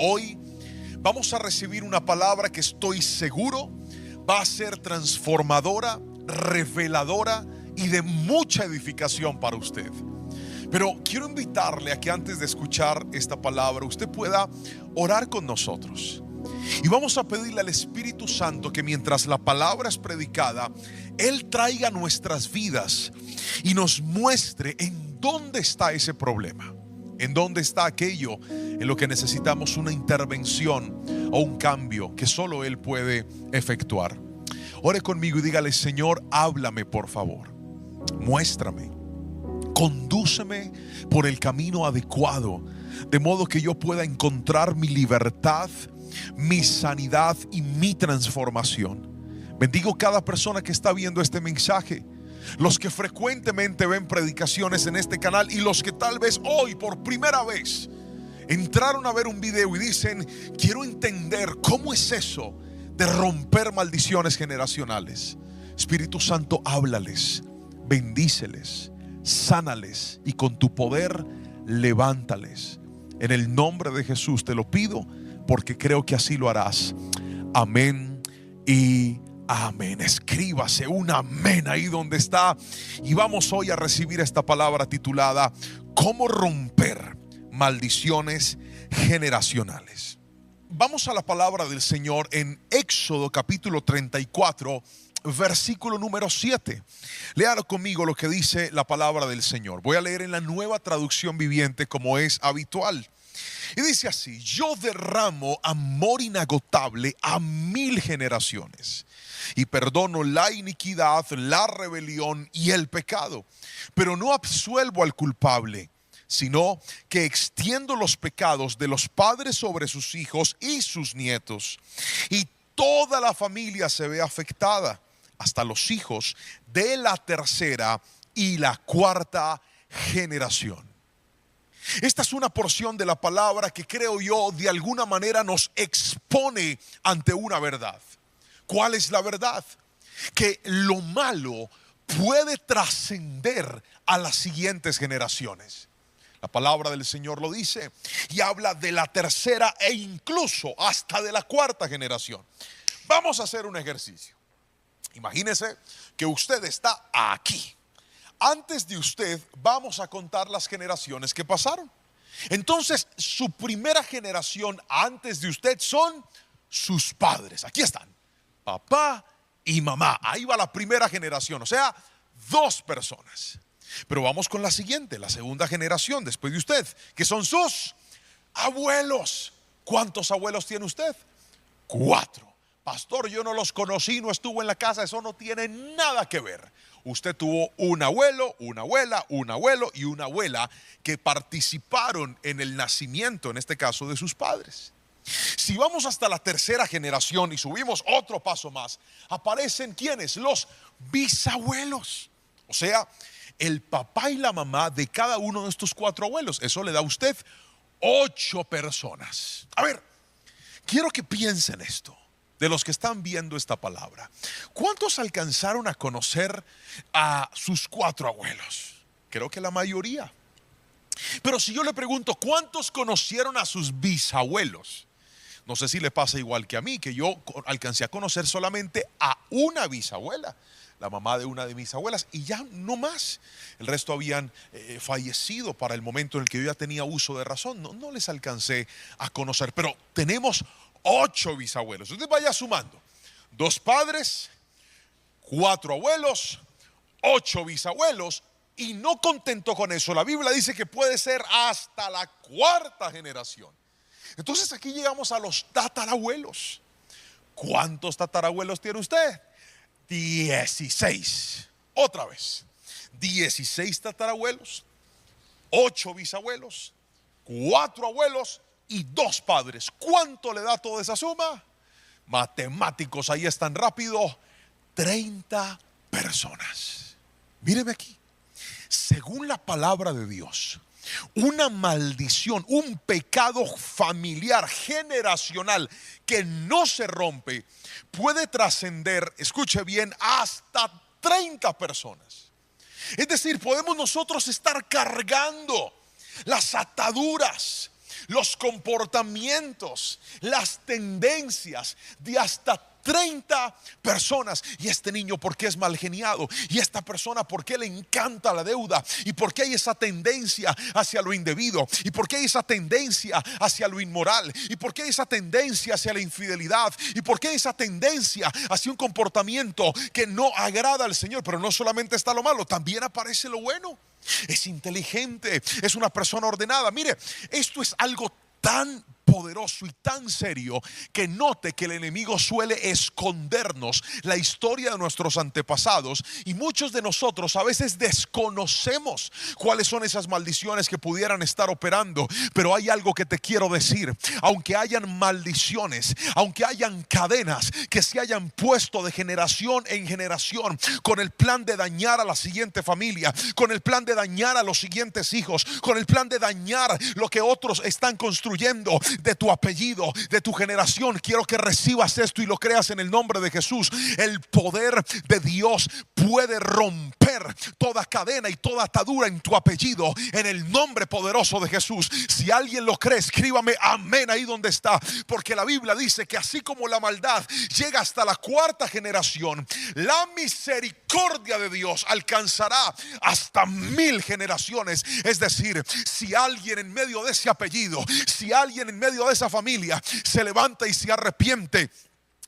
Hoy vamos a recibir una palabra que estoy seguro va a ser transformadora, reveladora y de mucha edificación para usted. Pero quiero invitarle a que antes de escuchar esta palabra usted pueda orar con nosotros. Y vamos a pedirle al Espíritu Santo que mientras la palabra es predicada, Él traiga a nuestras vidas y nos muestre en dónde está ese problema, en dónde está aquello en lo que necesitamos una intervención o un cambio que solo Él puede efectuar. Ore conmigo y dígale: Señor, háblame por favor, muéstrame, condúceme por el camino adecuado, de modo que yo pueda encontrar mi libertad, mi sanidad y mi transformación. Bendigo cada persona que está viendo este mensaje, los que frecuentemente ven predicaciones en este canal y los que tal vez hoy por primera vez entraron a ver un video y dicen: quiero entender cómo es eso de romper maldiciones generacionales. Espíritu Santo, háblales, bendíceles, sánales y con tu poder levántales. En el nombre de Jesús te lo pido, porque creo que así lo harás. Amén y amén. Escríbase un amén ahí donde está. Y vamos hoy a recibir esta palabra titulada ¿Cómo romper maldiciones generacionales? Vamos a la palabra del Señor en Éxodo capítulo 34, versículo número 7. Léalo conmigo lo que dice la palabra del Señor. Voy a leer en la Nueva Traducción Viviente, como es habitual. Y dice así: yo derramo amor inagotable a 1000 generaciones y perdono la iniquidad, la rebelión y el pecado, pero no absuelvo al culpable, sino que extiendo los pecados de los padres sobre sus hijos y sus nietos, y toda la familia se ve afectada, hasta los hijos de la tercera y la cuarta generación. Esta es una porción de la palabra que creo yo de alguna manera nos expone ante una verdad. ¿Cuál es la verdad? Que lo malo puede trascender a las siguientes generaciones. La palabra del Señor lo dice y habla de la tercera e incluso hasta de la cuarta generación. Vamos a hacer un ejercicio. Imagínese que usted está aquí. Antes de usted vamos a contar las generaciones que pasaron. Entonces su primera generación antes de usted son sus padres. Aquí están, papá y mamá. Ahí va la primera generación, o sea, 2 personas. Pero vamos con la siguiente, la segunda generación después de usted, que son sus abuelos. ¿Cuántos abuelos tiene usted? 4. Pastor, yo no los conocí, no estuvo en la casa. Eso no tiene nada que ver. Usted tuvo un abuelo, una abuela, un abuelo y una abuela que participaron en el nacimiento, en este caso, de sus padres. Si vamos hasta la tercera generación y subimos otro paso más, aparecen ¿quiénes? Los bisabuelos. O sea, el papá y la mamá de cada uno de estos 4 abuelos. Eso le da a usted 8 personas. A ver, quiero que piensen esto, de los que están viendo esta palabra. ¿Cuántos alcanzaron a conocer a sus 4 abuelos? Creo que la mayoría. Pero si yo le pregunto, ¿cuántos conocieron a sus bisabuelos? No sé si le pasa igual que a mí, que yo alcancé a conocer solamente a una bisabuela, la mamá de una de mis abuelas, y ya no más. El resto habían fallecido para el momento en el que yo ya tenía uso de razón. No les alcancé a conocer, pero tenemos 8 bisabuelos. Usted vaya sumando: 2 padres, 4 abuelos, 8 bisabuelos. Y no contento con eso, la Biblia dice que puede ser hasta la 4ª generación. Entonces aquí llegamos a los tatarabuelos. ¿Cuántos tatarabuelos tiene usted? 16. Otra vez, 16 tatarabuelos, 8 bisabuelos, 4 abuelos y 2 padres. ¿Cuánto le da toda esa suma? Matemáticos, ahí están rápido. 30 personas. Míreme aquí. Según la palabra de Dios, una maldición, un pecado familiar, generacional, que no se rompe, puede trascender, escuche bien, hasta 30 personas. Es decir, podemos nosotros estar cargando las ataduras los comportamientos, las tendencias de hasta 30 personas. Y este niño, ¿por qué es mal geniado? Y esta persona, ¿por qué le encanta la deuda? ¿Y por qué hay esa tendencia hacia lo indebido? ¿Y por qué hay esa tendencia hacia lo inmoral? ¿Y por qué hay esa tendencia hacia la infidelidad? ¿Y por qué hay esa tendencia hacia un comportamiento que no agrada al Señor? Pero no solamente está lo malo, también aparece lo bueno. Es inteligente, es una persona ordenada. Mire, esto es algo tan poderoso y tan serio que note que el enemigo suele escondernos la historia de nuestros antepasados, y muchos de nosotros a veces desconocemos cuáles son esas maldiciones que pudieran estar operando. Pero hay algo que te quiero decir: aunque hayan maldiciones, aunque hayan cadenas que se hayan puesto de generación en generación con el plan de dañar a la siguiente familia, con el plan de dañar a los siguientes hijos, con el plan de dañar lo que otros están construyendo de tu apellido, de tu generación, quiero que recibas esto y lo creas en el nombre de Jesús. El poder de Dios puede romper toda cadena y toda atadura en tu apellido en el nombre poderoso de Jesús. Si alguien lo cree, escríbame amén ahí donde está, porque la Biblia dice que así como la maldad llega hasta la cuarta generación, la misericordia de Dios alcanzará hasta 1000 generaciones. Es decir, si alguien en medio de ese apellido, si alguien en medio de esa familia se levanta y se arrepiente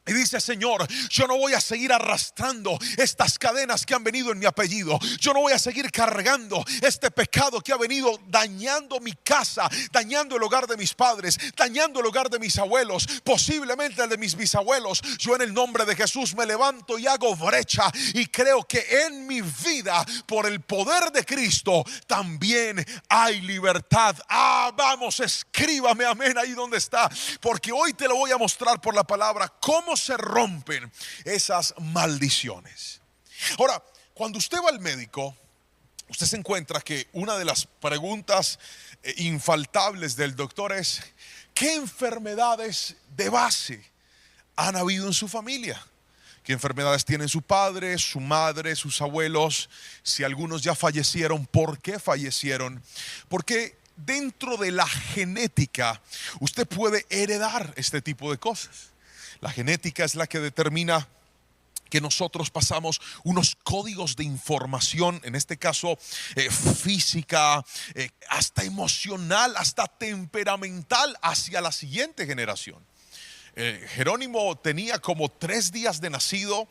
y dice: Señor, yo no voy a seguir arrastrando estas cadenas que han venido en mi apellido, yo no voy a seguir cargando este pecado que ha venido dañando mi casa, dañando el hogar de mis padres, dañando el hogar de mis abuelos, posiblemente el de mis bisabuelos. Yo en el nombre de Jesús me levanto y hago brecha, y creo que en mi vida, por el poder de Cristo, también hay libertad. Vamos, escríbame amén ahí donde está, porque hoy te lo voy a mostrar por la palabra cómo se rompen esas maldiciones. Ahora, cuando usted va al médico, usted se encuentra que una de las preguntas infaltables del doctor es: ¿qué enfermedades de base han habido en su familia? ¿Qué enfermedades tienen su padre, su madre, sus abuelos? Si algunos ya fallecieron, ¿por qué fallecieron? Porque dentro de la genética usted puede heredar este tipo de cosas. La genética es la que determina que nosotros pasamos unos códigos de información, en este caso física, hasta emocional, hasta temperamental, hacia la siguiente generación. Jerónimo tenía como 3 días de nacido,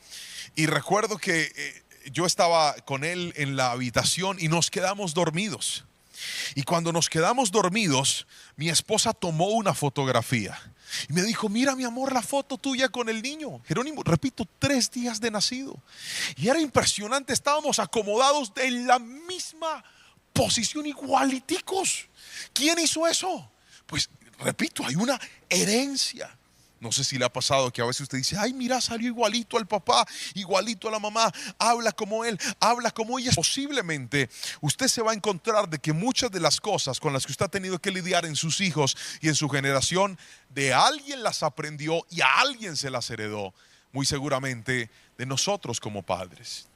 y recuerdo que yo estaba con él en la habitación y nos quedamos dormidos. Y cuando nos quedamos dormidos, mi esposa tomó una fotografía y me dijo: mira mi amor, la foto tuya con el niño. Jerónimo, repito, 3 días de nacido. Y era impresionante, estábamos acomodados en la misma posición, igualiticos. ¿Quién hizo eso? Pues repito, hay una herencia. No sé si le ha pasado que a veces usted dice: ay, mira, salió igualito al papá, igualito a la mamá, habla como él, habla como ella. Posiblemente usted se va a encontrar de que muchas de las cosas con las que usted ha tenido que lidiar en sus hijos y en su generación, de alguien las aprendió y a alguien se las heredó, muy seguramente de nosotros como padres.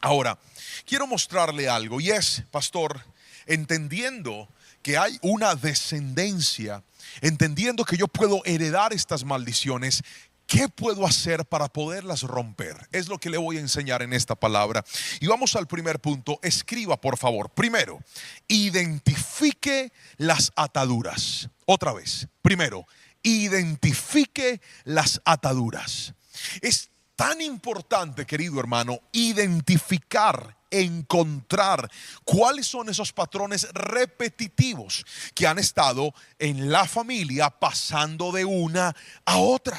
Ahora, quiero mostrarle algo, y es, pastor, entendiendo que hay una descendencia, entendiendo que yo puedo heredar estas maldiciones, ¿qué puedo hacer para poderlas romper? Es lo que le voy a enseñar en esta palabra. Y vamos al primer punto. Escriba, por favor. Primero, identifique las ataduras. Otra vez. Primero, identifique las ataduras. Es tan importante, querido hermano, identificar, encontrar cuáles son esos patrones repetitivos que han estado en la familia, pasando de una a otra.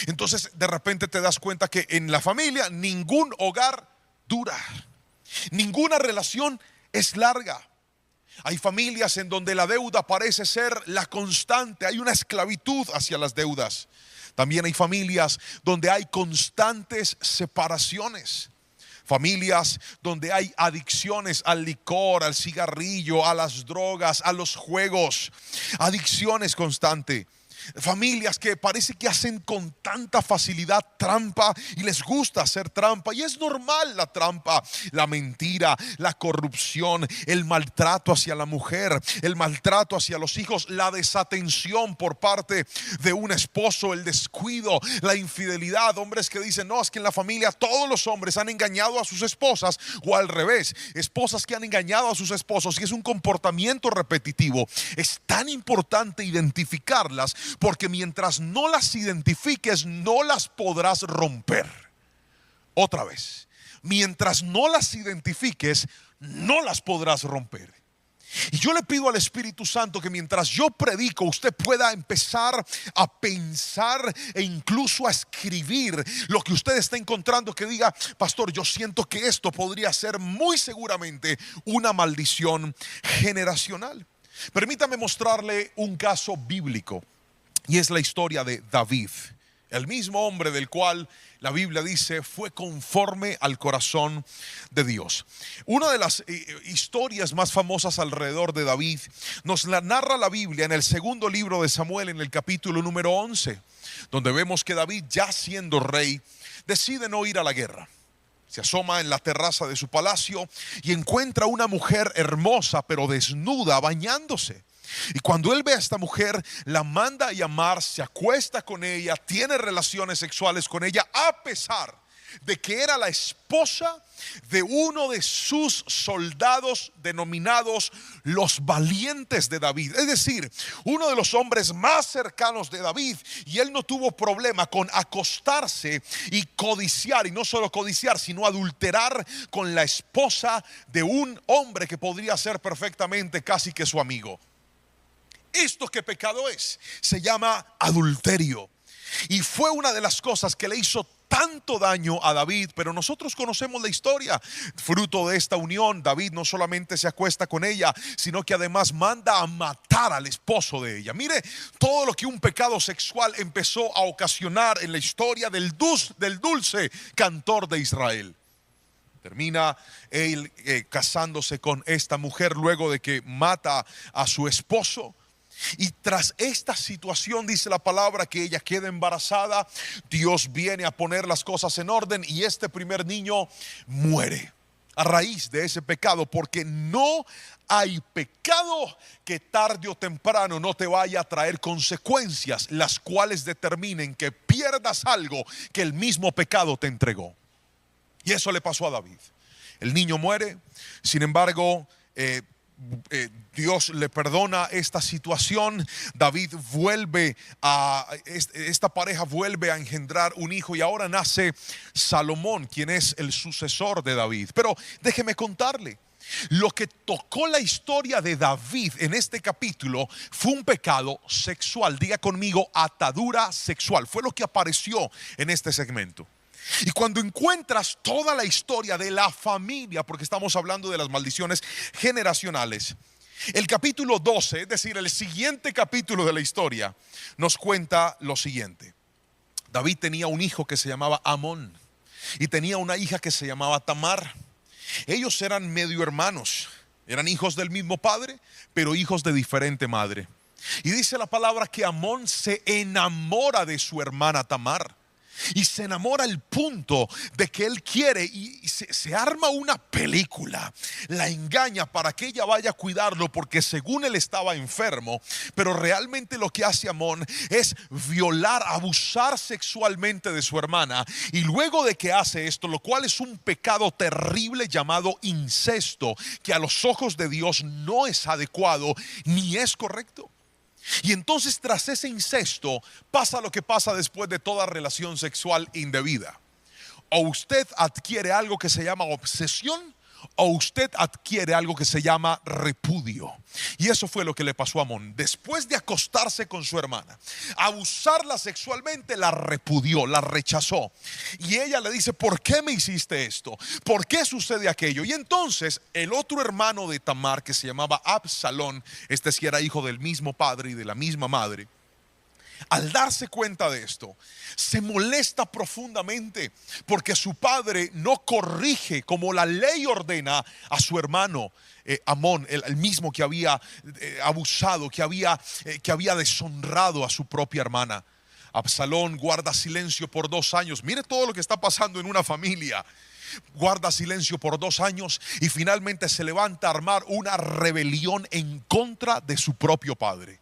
Entonces de repente te das cuenta que en la familia ningún hogar dura, ninguna relación es larga. Hay familias en donde la deuda parece ser la constante, hay una esclavitud hacia las deudas. También hay familias donde hay constantes separaciones. Familias donde hay adicciones al licor, al cigarrillo, a las drogas, a los juegos. Adicciones constantes. Familias que parece que hacen con tanta facilidad trampa y les gusta hacer trampa. Y es normal la trampa, la mentira, la corrupción, el maltrato hacia la mujer, el maltrato hacia los hijos, la desatención por parte de un esposo, el descuido, la infidelidad. Hombres que dicen, no, es que en la familia todos los hombres han engañado a sus esposas, o al revés, esposas que han engañado a sus esposos, y es un comportamiento repetitivo. Es tan importante identificarlas, porque mientras no las identifiques, no las podrás romper. Otra vez, mientras no las identifiques, no las podrás romper. Y yo le pido al Espíritu Santo que mientras yo predico, usted pueda empezar a pensar e incluso a escribir lo que usted está encontrando, que diga, pastor, yo siento que esto podría ser muy seguramente una maldición generacional. Permítame mostrarle un caso bíblico, y es la historia de David, el mismo hombre del cual la Biblia dice fue conforme al corazón de Dios. Una de las historias más famosas alrededor de David nos la narra la Biblia en el segundo libro de Samuel, en el capítulo número 11, donde vemos que David, ya siendo rey, decide no ir a la guerra. Se asoma en la terraza de su palacio y encuentra una mujer hermosa pero desnuda bañándose. Y cuando él ve a esta mujer, la manda a llamar, se acuesta con ella, tiene relaciones sexuales con ella, a pesar de que era la esposa de uno de sus soldados denominados los valientes de David. Es decir, uno de los hombres más cercanos de David, y él no tuvo problema con acostarse y codiciar, y no solo codiciar, sino adulterar con la esposa de un hombre que podría ser perfectamente casi que su amigo. ¿Esto qué pecado es? Se llama adulterio. Y fue una de las cosas que le hizo tanto daño a David. Pero nosotros conocemos la historia. Fruto de esta unión, David no solamente se acuesta con ella, sino que además manda a matar al esposo de ella. Mire todo lo que un pecado sexual empezó a ocasionar en la historia del dulce cantor de Israel. Termina él casándose con esta mujer luego de que mata a su esposo. Y tras esta situación, dice la palabra, que ella queda embarazada. Dios viene a poner las cosas en orden y este primer niño muere a raíz de ese pecado, porque no hay pecado que tarde o temprano no te vaya a traer consecuencias, las cuales determinen que pierdas algo que el mismo pecado te entregó. Y eso le pasó a David. El niño muere, sin embargo, Dios le perdona esta situación. David vuelve a, esta pareja vuelve a engendrar un hijo, y ahora nace Salomón, quien es el sucesor de David. Pero déjeme contarle, lo que tocó la historia de David en este capítulo fue un pecado sexual. Diga conmigo, atadura sexual. Fue lo que apareció en este segmento. Y cuando encuentras toda la historia de la familia, porque estamos hablando de las maldiciones generacionales, el capítulo 12, es decir, el siguiente capítulo de la historia, nos cuenta lo siguiente. David tenía un hijo que se llamaba Amón y tenía una hija que se llamaba Tamar. Ellos eran medio hermanos, eran hijos del mismo padre, pero hijos de diferente madre. Y dice la palabra que Amón se enamora de su hermana Tamar. Y se enamora al punto de que él quiere, y se arma una película. La engaña para que ella vaya a cuidarlo, porque según él estaba enfermo. Pero realmente lo que hace Amón es violar, abusar sexualmente de su hermana. Y luego de que hace esto, lo cual es un pecado terrible llamado incesto, que a los ojos de Dios no es adecuado ni es correcto. Y entonces, tras ese incesto, pasa lo que pasa después de toda relación sexual indebida. O usted adquiere algo que se llama obsesión, o usted adquiere algo que se llama repudio. Y eso fue lo que le pasó a Amón. Después de acostarse con su hermana, abusarla sexualmente, la repudió, la rechazó. Y ella le dice, ¿por qué me hiciste esto? ¿Por qué sucede aquello? Y entonces el otro hermano de Tamar, que se llamaba Absalón, este sí era hijo del mismo padre y de la misma madre, al darse cuenta de esto, se molesta profundamente porque su padre no corrige como la ley ordena a su hermano Amón, el mismo que había abusado, que había deshonrado a su propia hermana. Absalón guarda silencio por 2 años. Mire todo lo que está pasando en una familia. Guarda silencio por 2 años y finalmente se levanta a armar una rebelión en contra de su propio padre.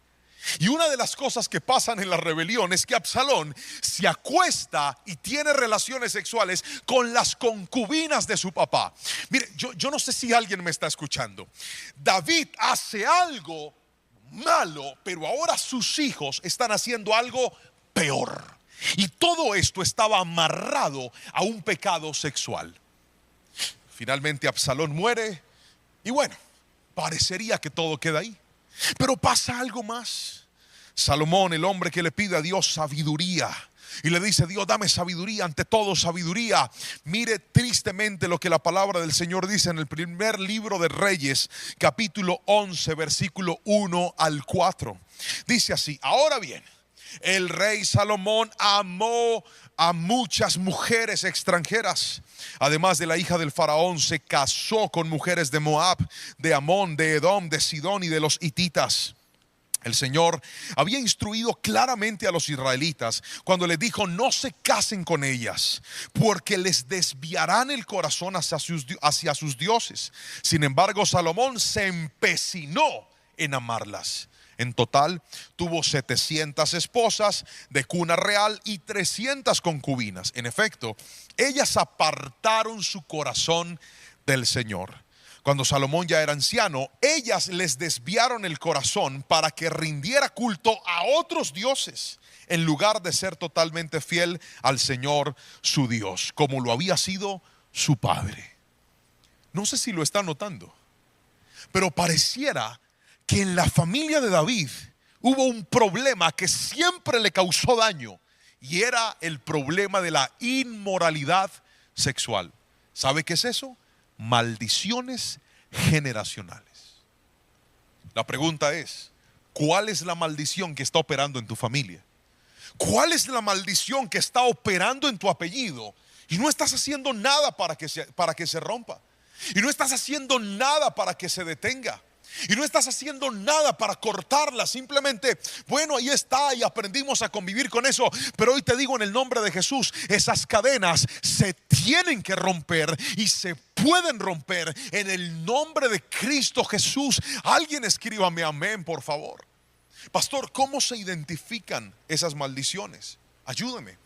Y una de las cosas que pasan en la rebelión es que Absalón se acuesta y tiene relaciones sexuales con las concubinas de su papá. Mire, yo no sé si alguien me está escuchando. David hace algo malo, pero ahora sus hijos están haciendo algo peor. Y todo esto estaba amarrado a un pecado sexual. Finalmente Absalón muere y bueno, parecería que todo queda ahí. Pero pasa algo más. Salomón, el hombre que le pide a Dios sabiduría y le dice: Dios, dame sabiduría, ante todo sabiduría. Mire tristemente lo que la palabra del Señor dice en el primer libro de Reyes, capítulo 11, versículo 1 al 4. Dice así: ahora bien, el rey Salomón amó a muchas mujeres extranjeras. Además de la hija del faraón, se casó con mujeres de Moab, de Amón, de Edom, de Sidón y de los hititas. El Señor había instruido claramente a los israelitas cuando les dijo: no se casen con ellas, porque les desviarán el corazón hacia sus dioses. Sin embargo, Salomón se empecinó en amarlas. En total tuvo 700 esposas de cuna real y 300 concubinas. En efecto, ellas apartaron su corazón del Señor. Cuando Salomón ya era anciano, ellas les desviaron el corazón para que rindiera culto a otros dioses, en lugar de ser totalmente fiel al Señor su Dios, como lo había sido su padre. No sé si lo está notando, pero pareciera que en la familia de David hubo un problema que siempre le causó daño, y era el problema de la inmoralidad sexual. ¿Sabe qué es eso? Maldiciones generacionales. La pregunta es: ¿cuál es la maldición que está operando en tu familia? ¿Cuál es la maldición que está operando en tu apellido? Y no estás haciendo nada para que se rompa. Y no estás haciendo nada para que se detenga. Y no estás haciendo nada para cortarla. Simplemente, bueno, ahí está y aprendimos a convivir con eso. Pero hoy te digo, en el nombre de Jesús, esas cadenas se tienen que romper y se pueden romper en el nombre de Cristo Jesús. Alguien escríbame amén, por favor. Pastor, ¿cómo se identifican esas maldiciones? Ayúdeme.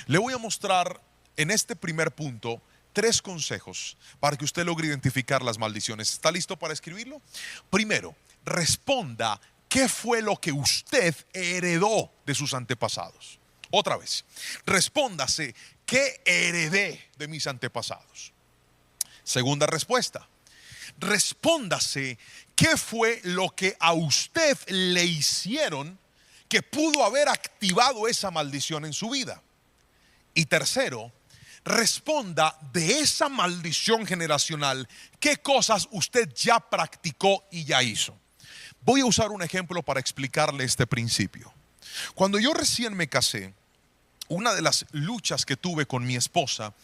Le voy a mostrar en este primer punto 3 consejos para que usted logre identificar las maldiciones. ¿Está listo para escribirlo? Primero, responda: ¿qué fue lo que usted heredó de sus antepasados? Otra vez, respóndase: ¿qué heredé de mis antepasados? Segunda respuesta, respóndase: ¿qué fue lo que a usted le hicieron que pudo haber activado esa maldición en su vida? Y tercero, responda: de esa maldición generacional, ¿qué cosas usted ya practicó y ya hizo? Voy a usar un ejemplo para explicarle este principio. Cuando yo recién me casé, una de las luchas que tuve con mi esposa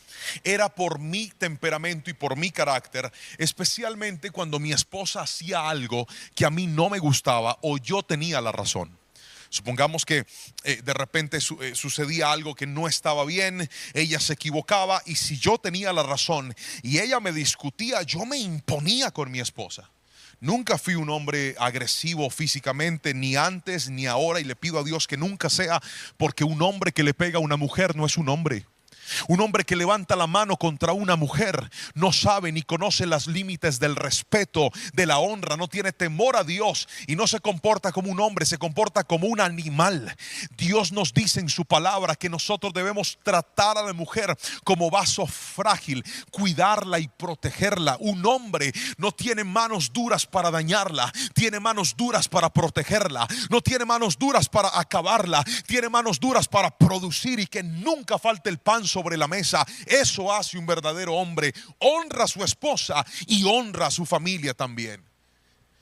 era por mi temperamento y por mi carácter, especialmente cuando mi esposa hacía algo que a mí no me gustaba o yo tenía la razón. Supongamos que de repente sucedía algo que no estaba bien, ella se equivocaba, y si yo tenía la razón y ella me discutía, yo me imponía con mi esposa. Nunca fui un hombre agresivo físicamente, ni antes ni ahora, y le pido a Dios que nunca sea, porque un hombre que le pega a una mujer no es un hombre. Un hombre que levanta la mano contra una mujer no sabe ni conoce los límites del respeto, de la honra, no tiene temor a Dios y no se comporta como un hombre, se comporta como un animal. Dios nos dice en su palabra que nosotros debemos tratar a la mujer como vaso frágil, cuidarla y protegerla. Un hombre no tiene manos duras para dañarla, tiene manos duras para protegerla, no tiene manos duras para acabarla, tiene manos duras para producir y que nunca falte el pan sobre la mesa. Eso hace un verdadero hombre. Honra a su esposa y honra a su familia también.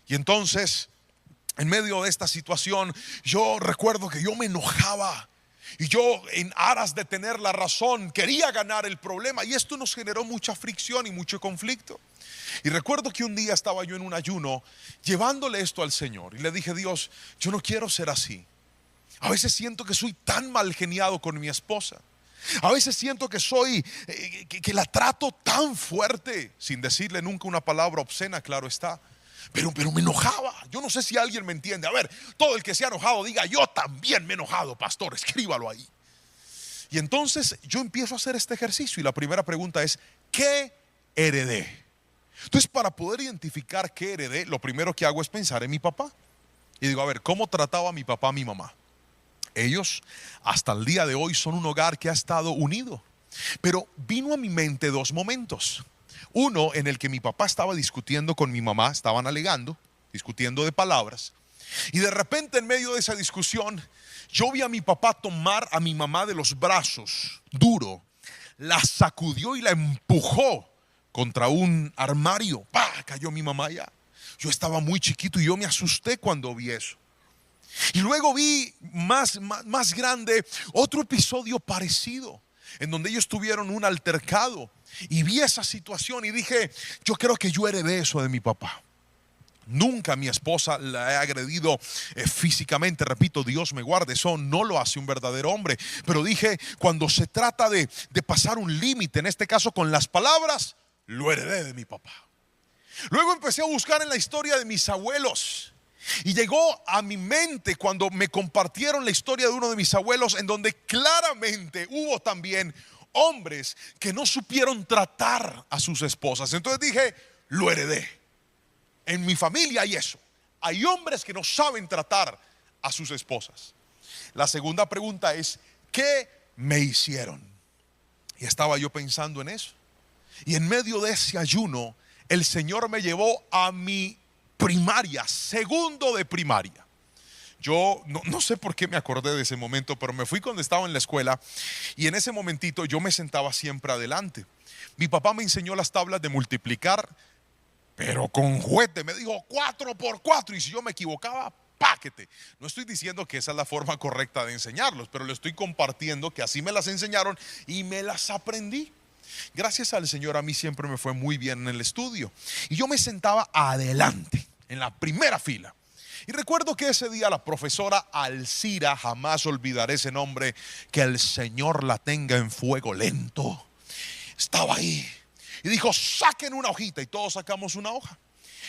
Y entonces en medio de esta situación, yo recuerdo que yo me enojaba. Y yo, en aras de tener la razón, quería ganar el problema. Y esto nos generó mucha fricción y mucho conflicto. Y recuerdo que un día estaba yo en un ayuno llevándole esto al Señor. Y le dije: Dios, yo no quiero ser así. A veces siento que soy tan mal geniado con mi esposa. A veces siento que soy, que la trato tan fuerte, sin decirle nunca una palabra obscena, claro está. Pero me enojaba. Yo no sé si alguien me entiende. A ver, todo el que se ha enojado diga: yo también me he enojado, pastor, escríbalo ahí. Y entonces yo empiezo a hacer este ejercicio. Y la primera pregunta es: ¿qué heredé? Entonces, para poder identificar qué heredé, lo primero que hago es pensar en mi papá. Y digo: a ver, ¿cómo trataba mi papá a mi mamá? Ellos hasta el día de hoy son un hogar que ha estado unido. Pero vino a mi mente dos momentos. Uno en el que mi papá estaba discutiendo con mi mamá, estaban alegando, discutiendo de palabras. Y de repente, en medio de esa discusión, yo vi a mi papá tomar a mi mamá de los brazos, duro, la sacudió y la empujó contra un armario. ¡Pah! Cayó mi mamá ya. Yo estaba muy chiquito y yo me asusté cuando vi eso. Y luego vi más grande otro episodio parecido, en donde ellos tuvieron un altercado. Y vi esa situación y dije: yo creo que yo heredé eso de mi papá. Nunca a mi esposa la he agredido físicamente, repito, Dios me guarde, eso no lo hace un verdadero hombre. Pero dije: cuando se trata de pasar un límite, en este caso con las palabras, lo heredé de mi papá. Luego empecé a buscar en la historia de mis abuelos. Y llegó a mi mente cuando me compartieron la historia de uno de mis abuelos, en donde claramente hubo también hombres que no supieron tratar a sus esposas. Entonces dije: lo heredé. En mi familia hay eso. Hay hombres que no saben tratar a sus esposas. La segunda pregunta es: ¿qué me hicieron? Y estaba yo pensando en eso. Y en medio de ese ayuno, el Señor me llevó a mi primaria, segundo de primaria. Yo no sé por qué me acordé de ese momento, pero me fui cuando estaba en la escuela. Y en ese momentito yo me sentaba siempre adelante. Mi papá me enseñó las tablas de multiplicar, pero con juguete. Me dijo 4 por 4, y si yo me equivocaba, páquete. No estoy diciendo que esa es la forma correcta de enseñarlos, pero le estoy compartiendo que así me las enseñaron y me las aprendí. Gracias al Señor, a mí siempre me fue muy bien en el estudio. Y yo me sentaba adelante, en la primera fila. Y recuerdo que ese día la profesora Alcira, jamás olvidaré ese nombre, que el Señor la tenga en fuego lento, estaba ahí. Y dijo: saquen una hojita. Y todos sacamos una hoja.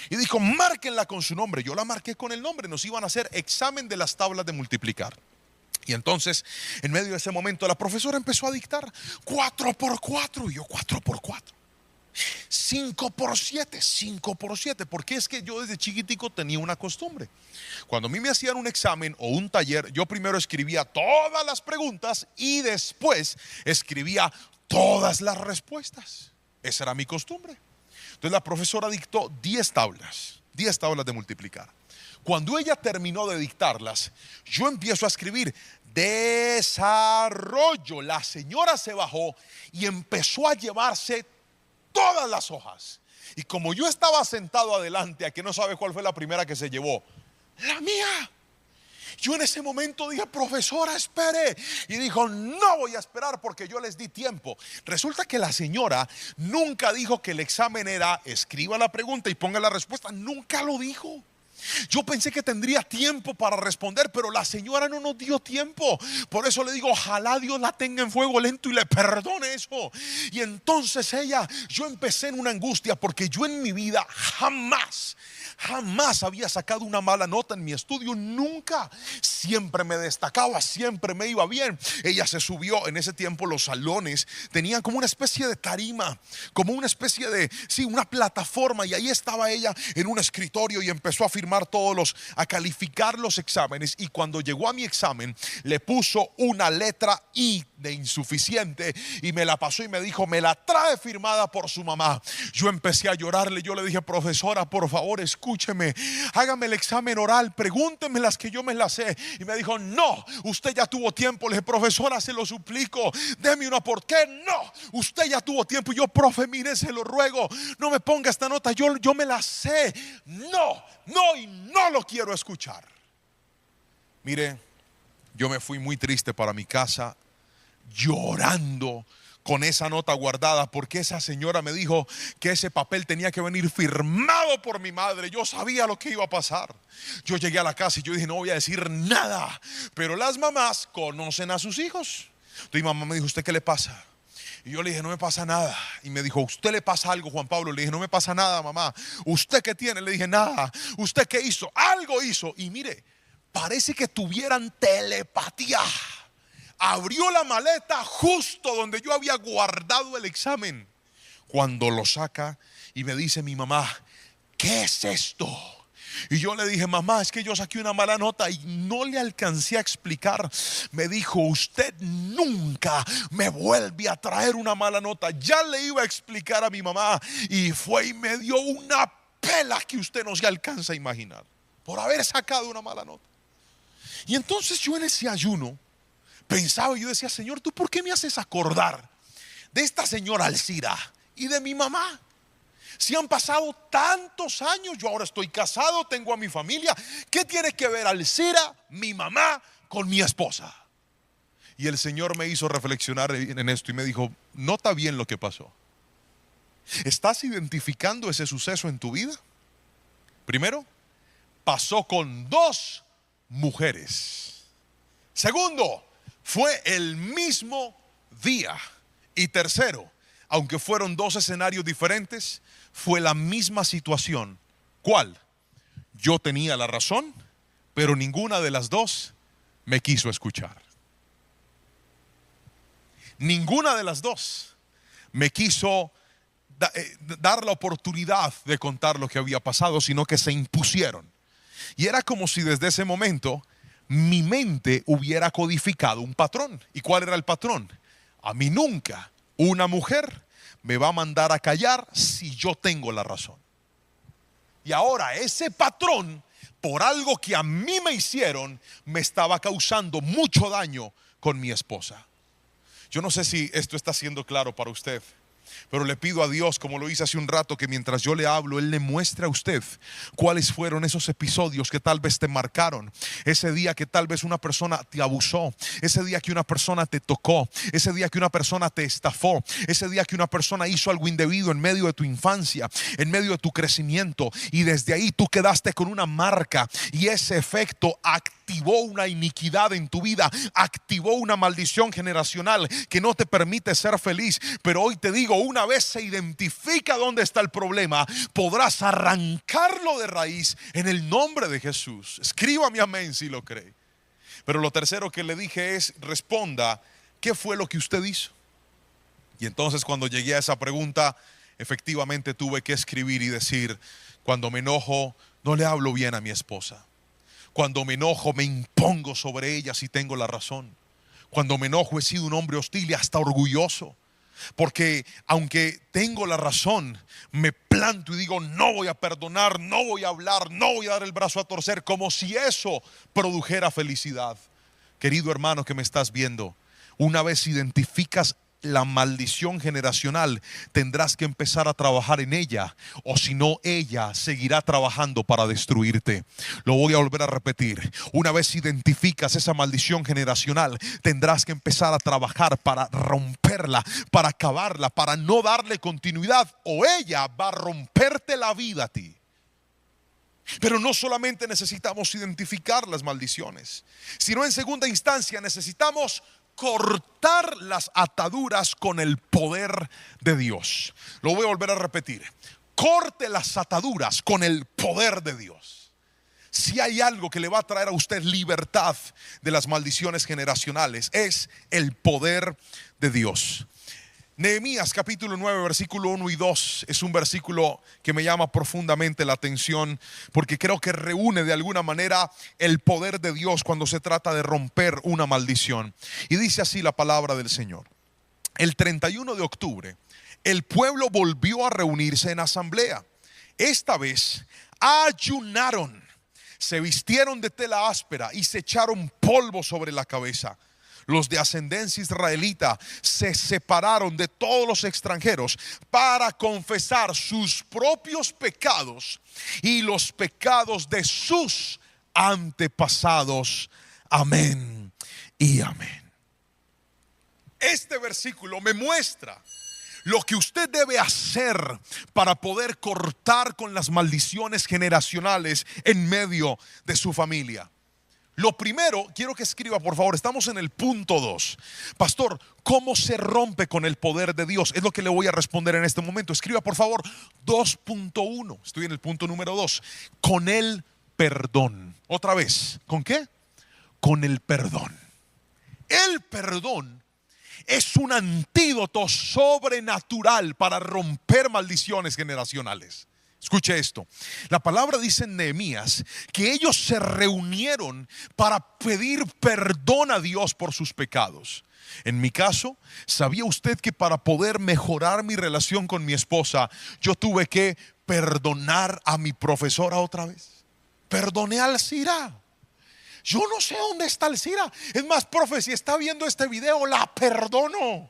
Y dijo: márquenla con su nombre. Yo la marqué con el nombre. Nos iban a hacer examen de las tablas de multiplicar. Y entonces, en medio de ese momento, la profesora empezó a dictar 4 por 4. Y yo: 4 por 4. 5 por 7, 5 por 7. Porque es que yo desde chiquitico tenía una costumbre. Cuando a mí me hacían un examen o un taller, yo primero escribía todas las preguntas y después escribía todas las respuestas. Esa era mi costumbre. Entonces la profesora dictó 10 tablas de multiplicar. Cuando ella terminó de dictarlas, yo empiezo a escribir desarrollo. La señora se bajó y empezó a llevarse todas las hojas. Y como yo estaba sentado adelante, a que no sabe cuál fue la primera que se llevó, la mía. Yo en ese momento dije: profesora, espere. Y dijo: no voy a esperar, porque yo les di tiempo. Resulta que la señora nunca dijo que el examen era escriba la pregunta y ponga la respuesta. Nunca lo dijo. Yo pensé que tendría tiempo para responder, pero la señora no nos dio tiempo. Por eso le digo: ojalá Dios la tenga en fuego lento y le perdone eso. Y entonces yo empecé en una angustia, porque yo en mi vida jamás había sacado una mala nota en mi estudio, nunca. Siempre me destacaba, siempre me iba bien. Ella se subió, en ese tiempo los salones tenían como una especie de tarima, como una especie de, sí, una plataforma, y ahí estaba ella en un escritorio y empezó a firmar a calificar los exámenes. Y cuando llegó a mi examen, le puso una letra I de insuficiente y me la pasó y me dijo, me la trae firmada por su mamá. Yo empecé a llorarle, yo le dije, profesora, por favor escúcheme, hágame el examen oral, pregúnteme las que yo me las sé. Y me dijo, no, usted ya tuvo tiempo. Le dije, profesora, se lo suplico, deme una. ¿Por qué? No, usted ya tuvo tiempo. Y yo, profe, mire, se lo ruego, no me ponga esta nota, yo me la sé. No, y no lo quiero escuchar. Mire, yo me fui muy triste para mi casa, llorando con esa nota guardada, porque esa señora me dijo que ese papel tenía que venir firmado por mi madre. Yo sabía lo que iba a pasar. Yo llegué a la casa y yo dije, no voy a decir nada, pero las mamás conocen a sus hijos. Entonces mi mamá me dijo, ¿usted qué le pasa? Y yo le dije, no me pasa nada. Y me dijo, ¿usted le pasa algo, Juan Pablo? Le dije, no me pasa nada, mamá. ¿Usted qué tiene? Le dije, nada. ¿Usted qué hizo? Algo hizo. Y mire, parece que tuvieran telepatía. Abrió la maleta justo donde yo había guardado el examen. Cuando lo saca y me dice mi mamá, ¿qué es esto? Y yo le dije, mamá, es que yo saqué una mala nota y no le alcancé a explicar. Me dijo, usted nunca me vuelve a traer una mala nota. Ya le iba a explicar a mi mamá y fue y me dio una pela que usted no se alcanza a imaginar por haber sacado una mala nota. Y entonces yo en ese ayuno pensaba y yo decía, Señor, ¿tú por qué me haces acordar de esta señora Alcira y de mi mamá? Si han pasado tantos años, yo ahora estoy casado, tengo a mi familia. ¿Qué tiene que ver Alcira, mi mamá, con mi esposa? Y el Señor me hizo reflexionar en esto y me dijo, nota bien lo que pasó. ¿Estás identificando ese suceso en tu vida? Primero, pasó con dos mujeres. Segundo, fue el mismo día. Y tercero, aunque fueron dos escenarios diferentes, fue la misma situación. ¿Cuál? Yo tenía la razón, pero ninguna de las dos me quiso escuchar. Ninguna de las dos me quiso dar la oportunidad de contar lo que había pasado, sino que se impusieron. Y era como si desde ese momento mi mente hubiera codificado un patrón. ¿Y cuál era el patrón? A mí nunca una mujer me va a mandar a callar si yo tengo la razón. Y ahora ese patrón, por algo que a mí me hicieron, me estaba causando mucho daño con mi esposa. Yo no sé si esto está siendo claro para usted, pero le pido a Dios, como lo hice hace un rato, que mientras yo le hablo, Él le muestre a usted cuáles fueron esos episodios que tal vez te marcaron. Ese día que tal vez una persona te abusó, ese día que una persona te tocó, ese día que una persona te estafó, ese día que una persona hizo algo indebido en medio de tu infancia, en medio de tu crecimiento, y desde ahí tú quedaste con una marca, y ese efecto activó una iniquidad en tu vida, activó una maldición generacional que no te permite ser feliz. Pero hoy te digo, una vez se identifica dónde está el problema, podrás arrancarlo de raíz en el nombre de Jesús. Escríbame amén si lo cree. Pero lo tercero que le dije es, responda, ¿qué fue lo que usted hizo? Y entonces cuando llegué a esa pregunta, efectivamente tuve que escribir y decir, cuando me enojo, no le hablo bien a mi esposa. Cuando me enojo, me impongo sobre ella si tengo la razón. Cuando me enojo, he sido un hombre hostil y hasta orgulloso. Porque aunque tengo la razón, me planto y digo, no voy a perdonar, no voy a hablar, no voy a dar el brazo a torcer, como si eso produjera felicidad. Querido hermano que me estás viendo, una vez identificas la maldición generacional, tendrás que empezar a trabajar en ella, o si no, ella seguirá trabajando para destruirte. Lo voy a volver a repetir. Una vez identificas esa maldición generacional, tendrás que empezar a trabajar para romperla, para acabarla, para no darle continuidad, o ella va a romperte la vida a ti. Pero no solamente necesitamos identificar las maldiciones, sino en segunda instancia necesitamos cortar las ataduras con el poder de Dios. Lo voy a volver a repetir. Corte las ataduras con el poder de Dios. Si hay algo que le va a traer a usted libertad de las maldiciones generacionales, es el poder de Dios. Nehemías capítulo 9 versículo 1 y 2 es un versículo que me llama profundamente la atención, porque creo que reúne de alguna manera el poder de Dios cuando se trata de romper una maldición. Y dice así la palabra del Señor: el 31 de octubre el pueblo volvió a reunirse en asamblea. Esta vez ayunaron, se vistieron de tela áspera y se echaron polvo sobre la cabeza. Los de ascendencia israelita se separaron de todos los extranjeros para confesar sus propios pecados y los pecados de sus antepasados. Amén y amén. Este versículo me muestra lo que usted debe hacer para poder cortar con las maldiciones generacionales en medio de su familia. Lo primero, quiero que escriba por favor, estamos en el punto 2. Pastor, ¿cómo se rompe con el poder de Dios? Es lo que le voy a responder en este momento. Escriba por favor 2.1. Estoy en el punto número 2. Con el perdón. Otra vez, ¿con qué? Con el perdón. El perdón es un antídoto sobrenatural para romper maldiciones generacionales. Escuche esto. La palabra dice en Nehemías que ellos se reunieron para pedir perdón a Dios por sus pecados. En mi caso, ¿sabía usted que para poder mejorar mi relación con mi esposa, yo tuve que perdonar a mi profesora otra vez? Perdoné a Alcira. Yo no sé dónde está Alcira. Es más, profe, si está viendo este video, la perdono.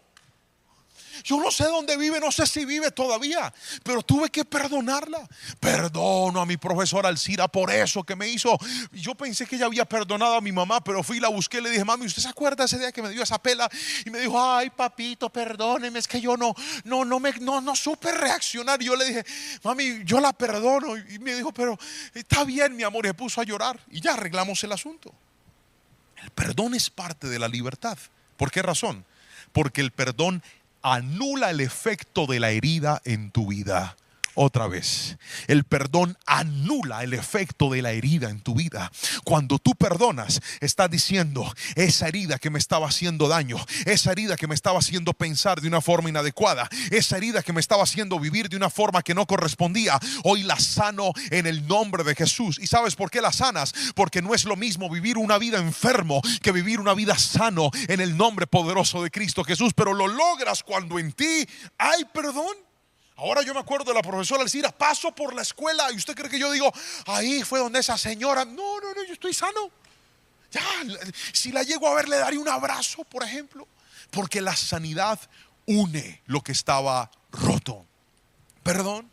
Yo no sé dónde vive, no sé si vive todavía, pero tuve que perdonarla. Perdono a mi profesora Alcira por eso que me hizo. Yo pensé que ella había perdonado a mi mamá, pero fui y la busqué y le dije: mami, ¿usted se acuerda ese día que me dio esa pela? Y me dijo: ay, papito, perdóneme, es que yo no supe reaccionar. Y yo le dije: mami, yo la perdono. Y me dijo: pero está bien, mi amor. Y se puso a llorar y ya arreglamos el asunto. El perdón es parte de la libertad. ¿Por qué razón? Porque el perdón anula el efecto de la herida en tu vida. Otra vez, el perdón anula el efecto de la herida en tu vida. Cuando tú perdonas, estás diciendo: esa herida que me estaba haciendo daño, esa herida que me estaba haciendo pensar de una forma inadecuada, esa herida que me estaba haciendo vivir de una forma que no correspondía, hoy la sano en el nombre de Jesús. ¿Y sabes por qué la sanas? Porque no es lo mismo vivir una vida enfermo que vivir una vida sano en el nombre poderoso de Cristo Jesús. Pero lo logras cuando en ti hay perdón. Ahora yo me acuerdo de la profesora Alcira. Paso por la escuela y usted cree que yo digo: ahí fue donde esa señora. No, yo estoy sano. Ya, si la llego a ver, le daré un abrazo, por ejemplo. Porque la sanidad une lo que estaba roto. Perdón.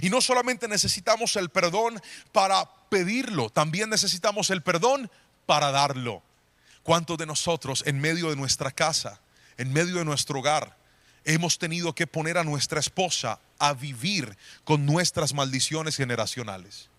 Y no solamente necesitamos el perdón para pedirlo, también necesitamos el perdón para darlo. ¿Cuántos de nosotros en medio de nuestra casa, en medio de nuestro hogar, hemos tenido que poner a nuestra esposa a vivir con nuestras maldiciones generacionales?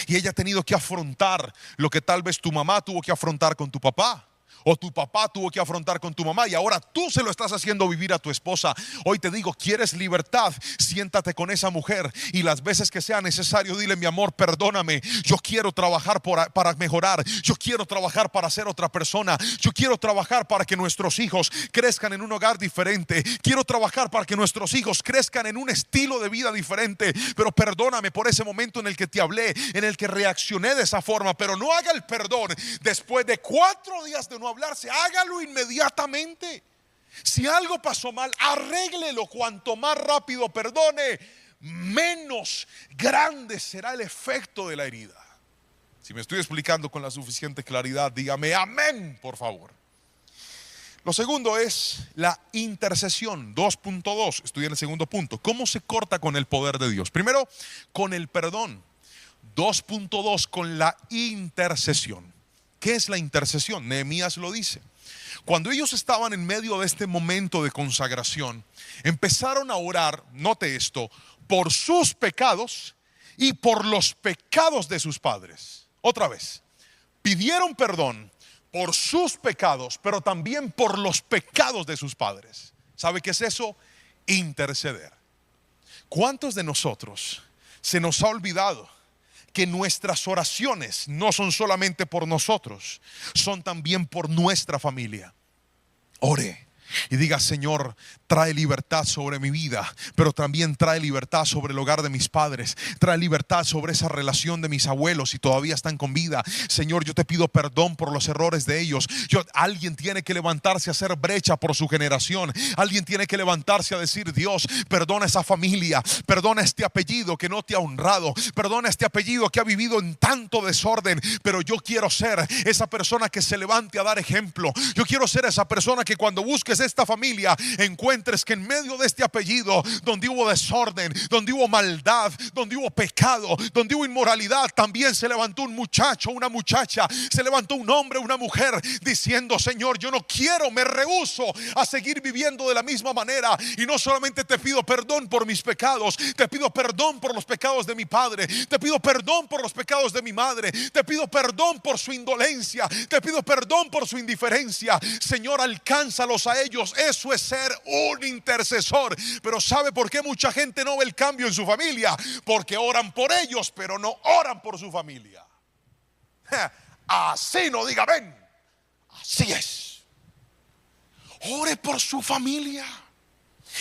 Y ella ha tenido que afrontar lo que tal vez tu mamá tuvo que afrontar con tu papá, o tu papá tuvo que afrontar con tu mamá, y ahora tú se lo estás haciendo vivir a tu esposa. Hoy te digo: ¿quieres libertad? Siéntate con esa mujer y las veces que sea necesario dile: mi amor, perdóname, yo quiero trabajar para mejorar, yo quiero trabajar para ser otra persona, yo quiero trabajar para que nuestros hijos crezcan en un hogar diferente, quiero trabajar para que nuestros hijos crezcan en un estilo de vida diferente. Pero perdóname por ese momento en el que te hablé, en el que reaccioné de esa forma. Pero no haga el perdón después de 4 días de no hablarse, hágalo inmediatamente. Si algo pasó mal, arréglelo. Cuanto más rápido perdone, menos grande será el efecto de la herida. Si me estoy explicando con la suficiente claridad, dígame amén, por favor. Lo segundo es la intercesión. 2.2, estoy en el segundo punto. ¿Cómo se corta con el poder de Dios? Primero, con el perdón. 2.2, con la intercesión. ¿Qué es la intercesión? Nehemías lo dice. Cuando ellos estaban en medio de este momento de consagración, empezaron a orar, note esto, por sus pecados y por los pecados de sus padres. Otra vez, pidieron perdón por sus pecados, pero también por los pecados de sus padres. ¿Sabe qué es eso? Interceder. ¿Cuántos de nosotros se nos ha olvidado que nuestras oraciones no son solamente por nosotros, son también por nuestra familia? Ore y diga: Señor, trae libertad sobre mi vida, pero también trae libertad sobre el hogar de mis padres, trae libertad sobre esa relación de mis abuelos si todavía están con vida. Señor, yo te pido perdón por los errores de ellos. Alguien tiene que levantarse a hacer brecha por su generación. Alguien tiene que levantarse a decir: Dios, perdona esa familia, perdona este apellido que no te ha honrado, perdona este apellido que ha vivido en tanto desorden, pero yo quiero ser esa persona que se levante a dar ejemplo. Yo quiero ser esa persona que cuando busques esta familia encuentres que en medio de este apellido, donde hubo desorden, donde hubo maldad, donde hubo pecado, donde hubo inmoralidad, también se levantó un muchacho, una muchacha, se levantó un hombre, una mujer, diciendo: Señor, yo no quiero, me rehúso a seguir viviendo de la misma manera. Y no solamente te pido perdón por mis pecados, te pido perdón por los pecados de mi padre, te pido perdón por los pecados de mi madre, te pido perdón por su indolencia, te pido perdón por su indiferencia. Señor, alcánzalos a ellos. Eso es ser un intercesor. Pero ¿sabe por qué mucha gente no ve el cambio en su familia? Porque oran por ellos, pero no oran por su familia. Así no diga ven. Así es. Ore por su familia,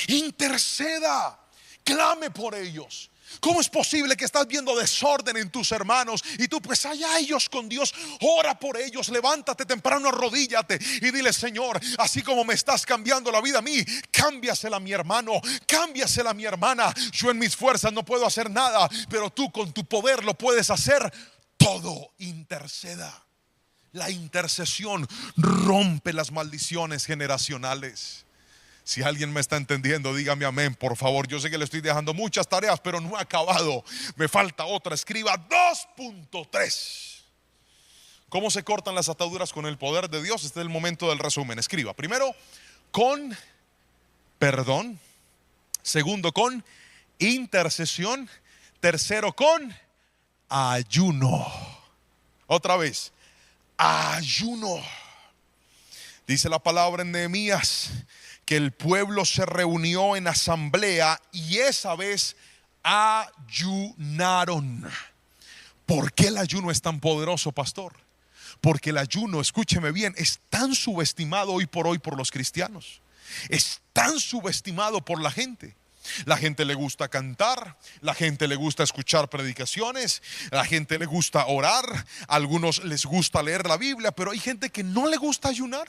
interceda, clame por ellos. ¿Cómo es posible que estás viendo desorden en tus hermanos y tú pues allá ellos con Dios? Ora por ellos, levántate temprano, arrodíllate y dile: Señor, así como me estás cambiando la vida a mí, cámbiasela a mi hermano, cámbiasela a mi hermana. Yo en mis fuerzas no puedo hacer nada, pero tú con tu poder lo puedes hacer todo. Interceda. La intercesión rompe las maldiciones generacionales. Si alguien me está entendiendo, dígame amén, por favor. Yo sé que le estoy dejando muchas tareas, pero no he acabado. Me falta otra. Escriba 2.3. ¿Cómo se cortan las ataduras con el poder de Dios? Este es el momento del resumen. Escriba: primero, con perdón. Segundo, con intercesión. Tercero, con ayuno. Otra vez, ayuno. Dice la palabra en Nehemías que el pueblo se reunió en asamblea y esa vez ayunaron. ¿Por qué el ayuno es tan poderoso, pastor? Porque el ayuno, escúcheme bien, es tan subestimado hoy por los cristianos. Es tan subestimado por la gente. La gente le gusta cantar, la gente le gusta escuchar predicaciones, la gente le gusta orar, a algunos les gusta leer la Biblia, pero hay gente que no le gusta ayunar.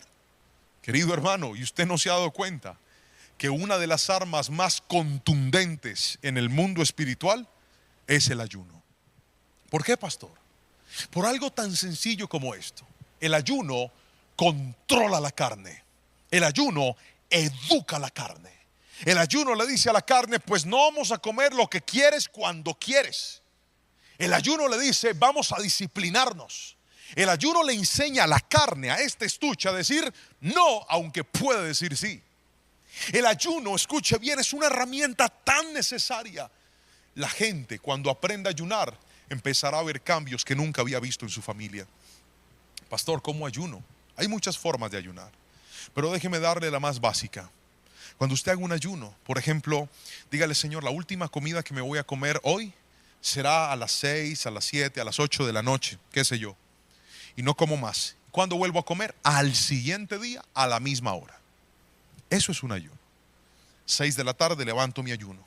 Querido hermano, ¿y usted no se ha dado cuenta que una de las armas más contundentes en el mundo espiritual es el ayuno? ¿Por qué, pastor? Por algo tan sencillo como esto. El ayuno controla la carne. El ayuno educa la carne. El ayuno le dice a la carne: pues no vamos a comer lo que quieres cuando quieres. El ayuno le dice: vamos a disciplinarnos. El ayuno le enseña a la carne, a este estuche, a decir no, aunque puede decir sí. El ayuno, escuche bien, es una herramienta tan necesaria. La gente, cuando aprenda a ayunar, empezará a ver cambios que nunca había visto en su familia. Pastor, ¿cómo ayuno? Hay muchas formas de ayunar, pero déjeme darle la más básica. Cuando usted haga un ayuno, por ejemplo, dígale: Señor, la última comida que me voy a comer hoy será a las 6, a las 7, a las 8 de la noche, qué sé yo. Y no como más. ¿Cuándo vuelvo a comer? Al siguiente día, a la misma hora. Eso es un ayuno. 6 de la tarde levanto mi ayuno.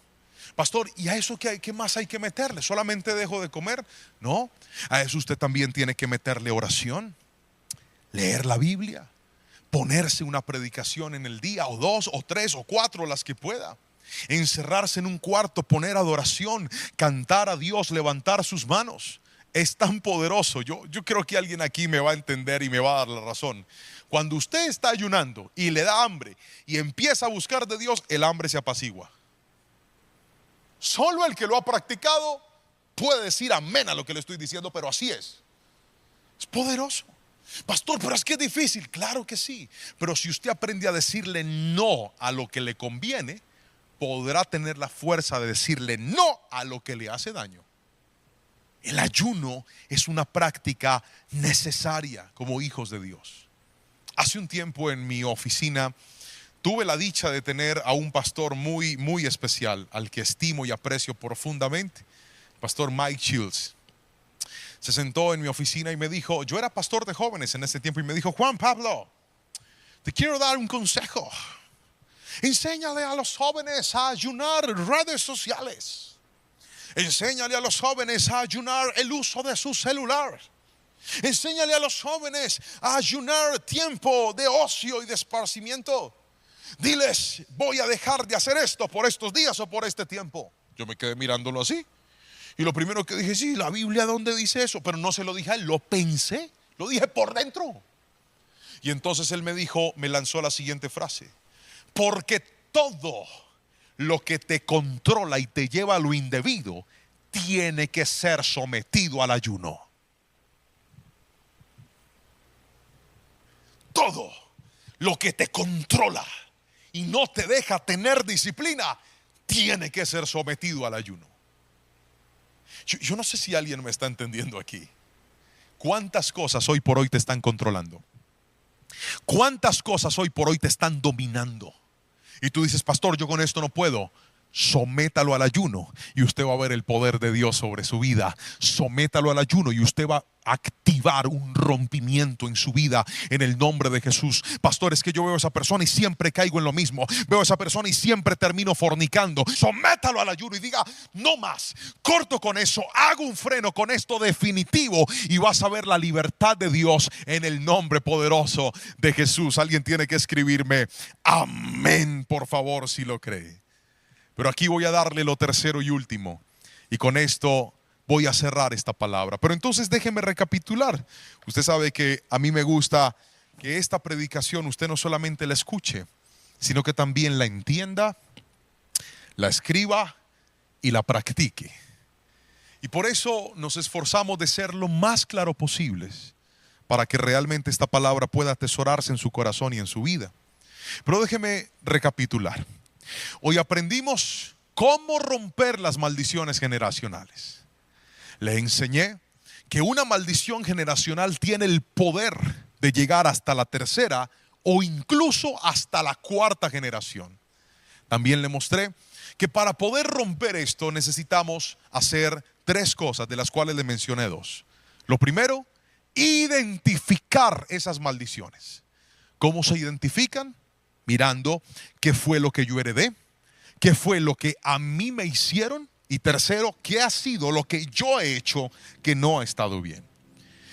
Pastor, ¿y a eso qué más hay que meterle? ¿Solamente dejo de comer? No, a eso usted también tiene que meterle oración, leer la Biblia, ponerse una predicación en el día, o 2, o 3, o 4, las que pueda. Encerrarse en un cuarto, poner adoración, cantar a Dios, levantar sus manos. Es tan poderoso. Yo creo que alguien aquí me va a entender y me va a dar la razón. Cuando usted está ayunando y le da hambre y empieza a buscar de Dios, el hambre se apacigua. Solo el que lo ha practicado puede decir amén a lo que le estoy diciendo, pero así es. Es poderoso. Pastor, pero es que es difícil. Claro que sí, pero si usted aprende a decirle no a lo que le conviene, podrá tener la fuerza de decirle no a lo que le hace daño. El ayuno es una práctica necesaria como hijos de Dios. Hace un tiempo en mi oficina tuve la dicha de tener a un pastor muy, muy especial, al que estimo y aprecio profundamente, el pastor Mike Shields. Se sentó en mi oficina y me dijo, yo era pastor de jóvenes en ese tiempo, y me dijo: Juan Pablo, te quiero dar un consejo. Enséñale a los jóvenes a ayunar redes sociales. Enséñale a los jóvenes a ayunar el uso de su celular. Enséñale a los jóvenes a ayunar tiempo de ocio y de esparcimiento. Diles, voy a dejar de hacer esto por estos días o por este tiempo. Yo me quedé mirándolo así. Y lo primero que dije, sí, la Biblia, ¿dónde dice eso? Pero no se lo dije a él, lo pensé, lo dije por dentro. Y entonces él me dijo, me lanzó la siguiente frase: porque todo lo que te controla y te lleva a lo indebido tiene que ser sometido al ayuno. Todo lo que te controla y no te deja tener disciplina tiene que ser sometido al ayuno. Yo no sé si alguien me está entendiendo aquí. ¿Cuántas cosas hoy por hoy te están controlando? ¿Cuántas cosas hoy por hoy te están dominando? Y tú dices, pastor, yo con esto no puedo. Sométalo al ayuno y usted va a ver el poder de Dios sobre su vida. Sométalo al ayuno y usted va a activar un rompimiento en su vida en el nombre de Jesús. Pastor, es que yo veo a esa persona y siempre caigo en lo mismo. Veo a esa persona y siempre termino fornicando. Sométalo al ayuno y diga, no más, corto con eso, hago un freno con esto definitivo y vas a ver la libertad de Dios en el nombre poderoso de Jesús. Alguien tiene que escribirme amén, por favor, si lo cree. Pero aquí voy a darle lo tercero y último, y con esto voy a cerrar esta palabra. Pero entonces déjeme recapitular. Usted sabe que a mí me gusta que esta predicación usted no solamente la escuche, sino que también la entienda, la escriba y la practique. Y por eso nos esforzamos de ser lo más claro posibles, para que realmente esta palabra pueda atesorarse en su corazón y en su vida. Pero déjeme recapitular. Hoy aprendimos cómo romper las maldiciones generacionales. Le enseñé que una maldición generacional tiene el poder de llegar hasta la tercera o incluso hasta la cuarta generación. También le mostré que para poder romper esto necesitamos hacer tres cosas, de las cuales le mencioné dos. Lo primero, identificar esas maldiciones. ¿Cómo se identifican? Mirando qué fue lo que yo heredé, qué fue lo que a mí me hicieron, y tercero, qué ha sido lo que yo he hecho que no ha estado bien.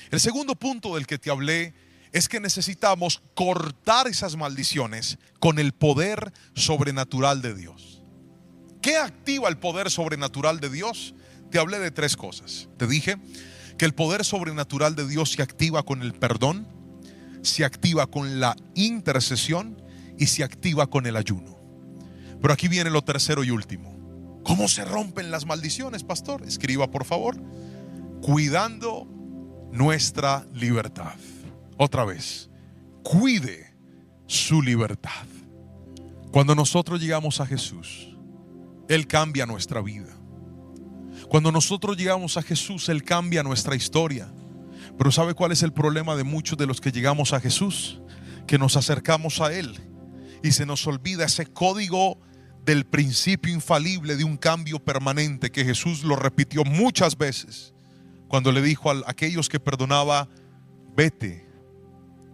El segundo punto del que te hablé es que necesitamos cortar esas maldiciones con el poder sobrenatural de Dios. ¿Qué activa el poder sobrenatural de Dios? Te hablé de tres cosas. Te dije que el poder sobrenatural de Dios se activa con el perdón, se activa con la intercesión y se activa con el ayuno. Pero aquí viene lo tercero y último. ¿Cómo se rompen las maldiciones, pastor? Escriba, por favor. Cuidando nuestra libertad. Otra vez, cuide su libertad. Cuando nosotros llegamos a Jesús, Él cambia nuestra vida. Cuando nosotros llegamos a Jesús, Él cambia nuestra historia. Pero ¿sabe cuál es el problema de muchos de los que llegamos a Jesús? Que nos acercamos a Él y se nos olvida ese código del principio infalible de un cambio permanente, que Jesús lo repitió muchas veces cuando le dijo a aquellos que perdonaba: vete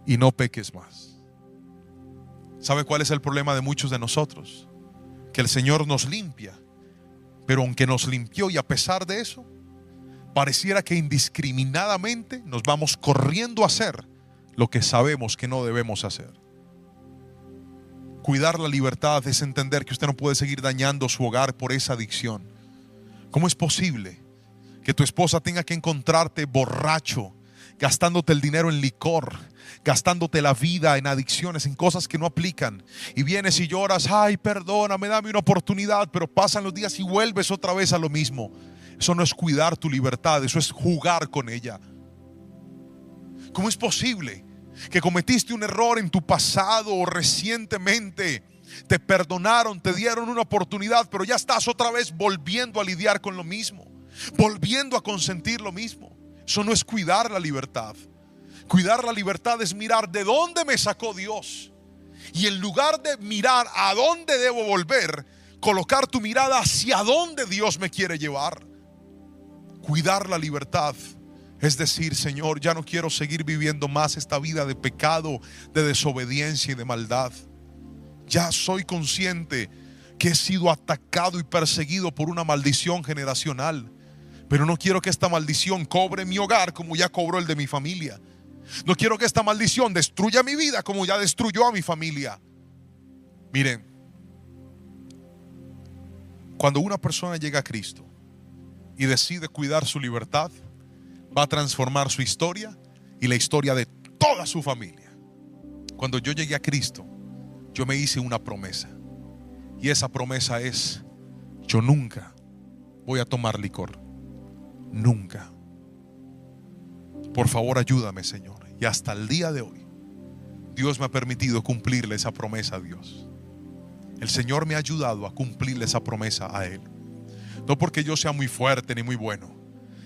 y no peques más. ¿Sabe cuál es el problema de muchos de nosotros? Que el Señor nos limpia, pero aunque nos limpió, y a pesar de eso, pareciera que indiscriminadamente nos vamos corriendo a hacer lo que sabemos que no debemos hacer. Cuidar la libertad es entender que usted no puede seguir dañando su hogar por esa adicción. ¿Cómo es posible que tu esposa tenga que encontrarte borracho, gastándote el dinero en licor, gastándote la vida en adicciones, en cosas que no aplican, y vienes y lloras: ay, perdóname, dame una oportunidad, pero pasan los días y vuelves otra vez a lo mismo? Eso no es cuidar tu libertad, eso es jugar con ella. ¿Cómo es posible que cometiste un error en tu pasado o recientemente, te perdonaron, te dieron una oportunidad, pero ya estás otra vez volviendo a lidiar con lo mismo, volviendo a consentir lo mismo? Eso no es cuidar la libertad. Cuidar la libertad es mirar de dónde me sacó Dios, y en lugar de mirar a dónde debo volver, colocar tu mirada hacia dónde Dios me quiere llevar. Cuidar la libertad es decir: Señor, ya no quiero seguir viviendo más esta vida de pecado, de desobediencia y de maldad. Ya soy consciente que he sido atacado y perseguido por una maldición generacional, pero no quiero que esta maldición cobre mi hogar como ya cobró el de mi familia. No quiero que esta maldición destruya mi vida como ya destruyó a mi familia. Miren, cuando una persona llega a Cristo y decide cuidar su libertad, va a transformar su historia y la historia de toda su familia. Cuando yo llegué a Cristo, yo me hice una promesa, y esa promesa es: yo nunca voy a tomar licor. Nunca. Por favor, ayúdame, Señor. Y hasta el día de hoy, Dios me ha permitido cumplirle esa promesa a Dios. El Señor me ha ayudado a cumplirle esa promesa a Él. No porque yo sea muy fuerte ni muy bueno,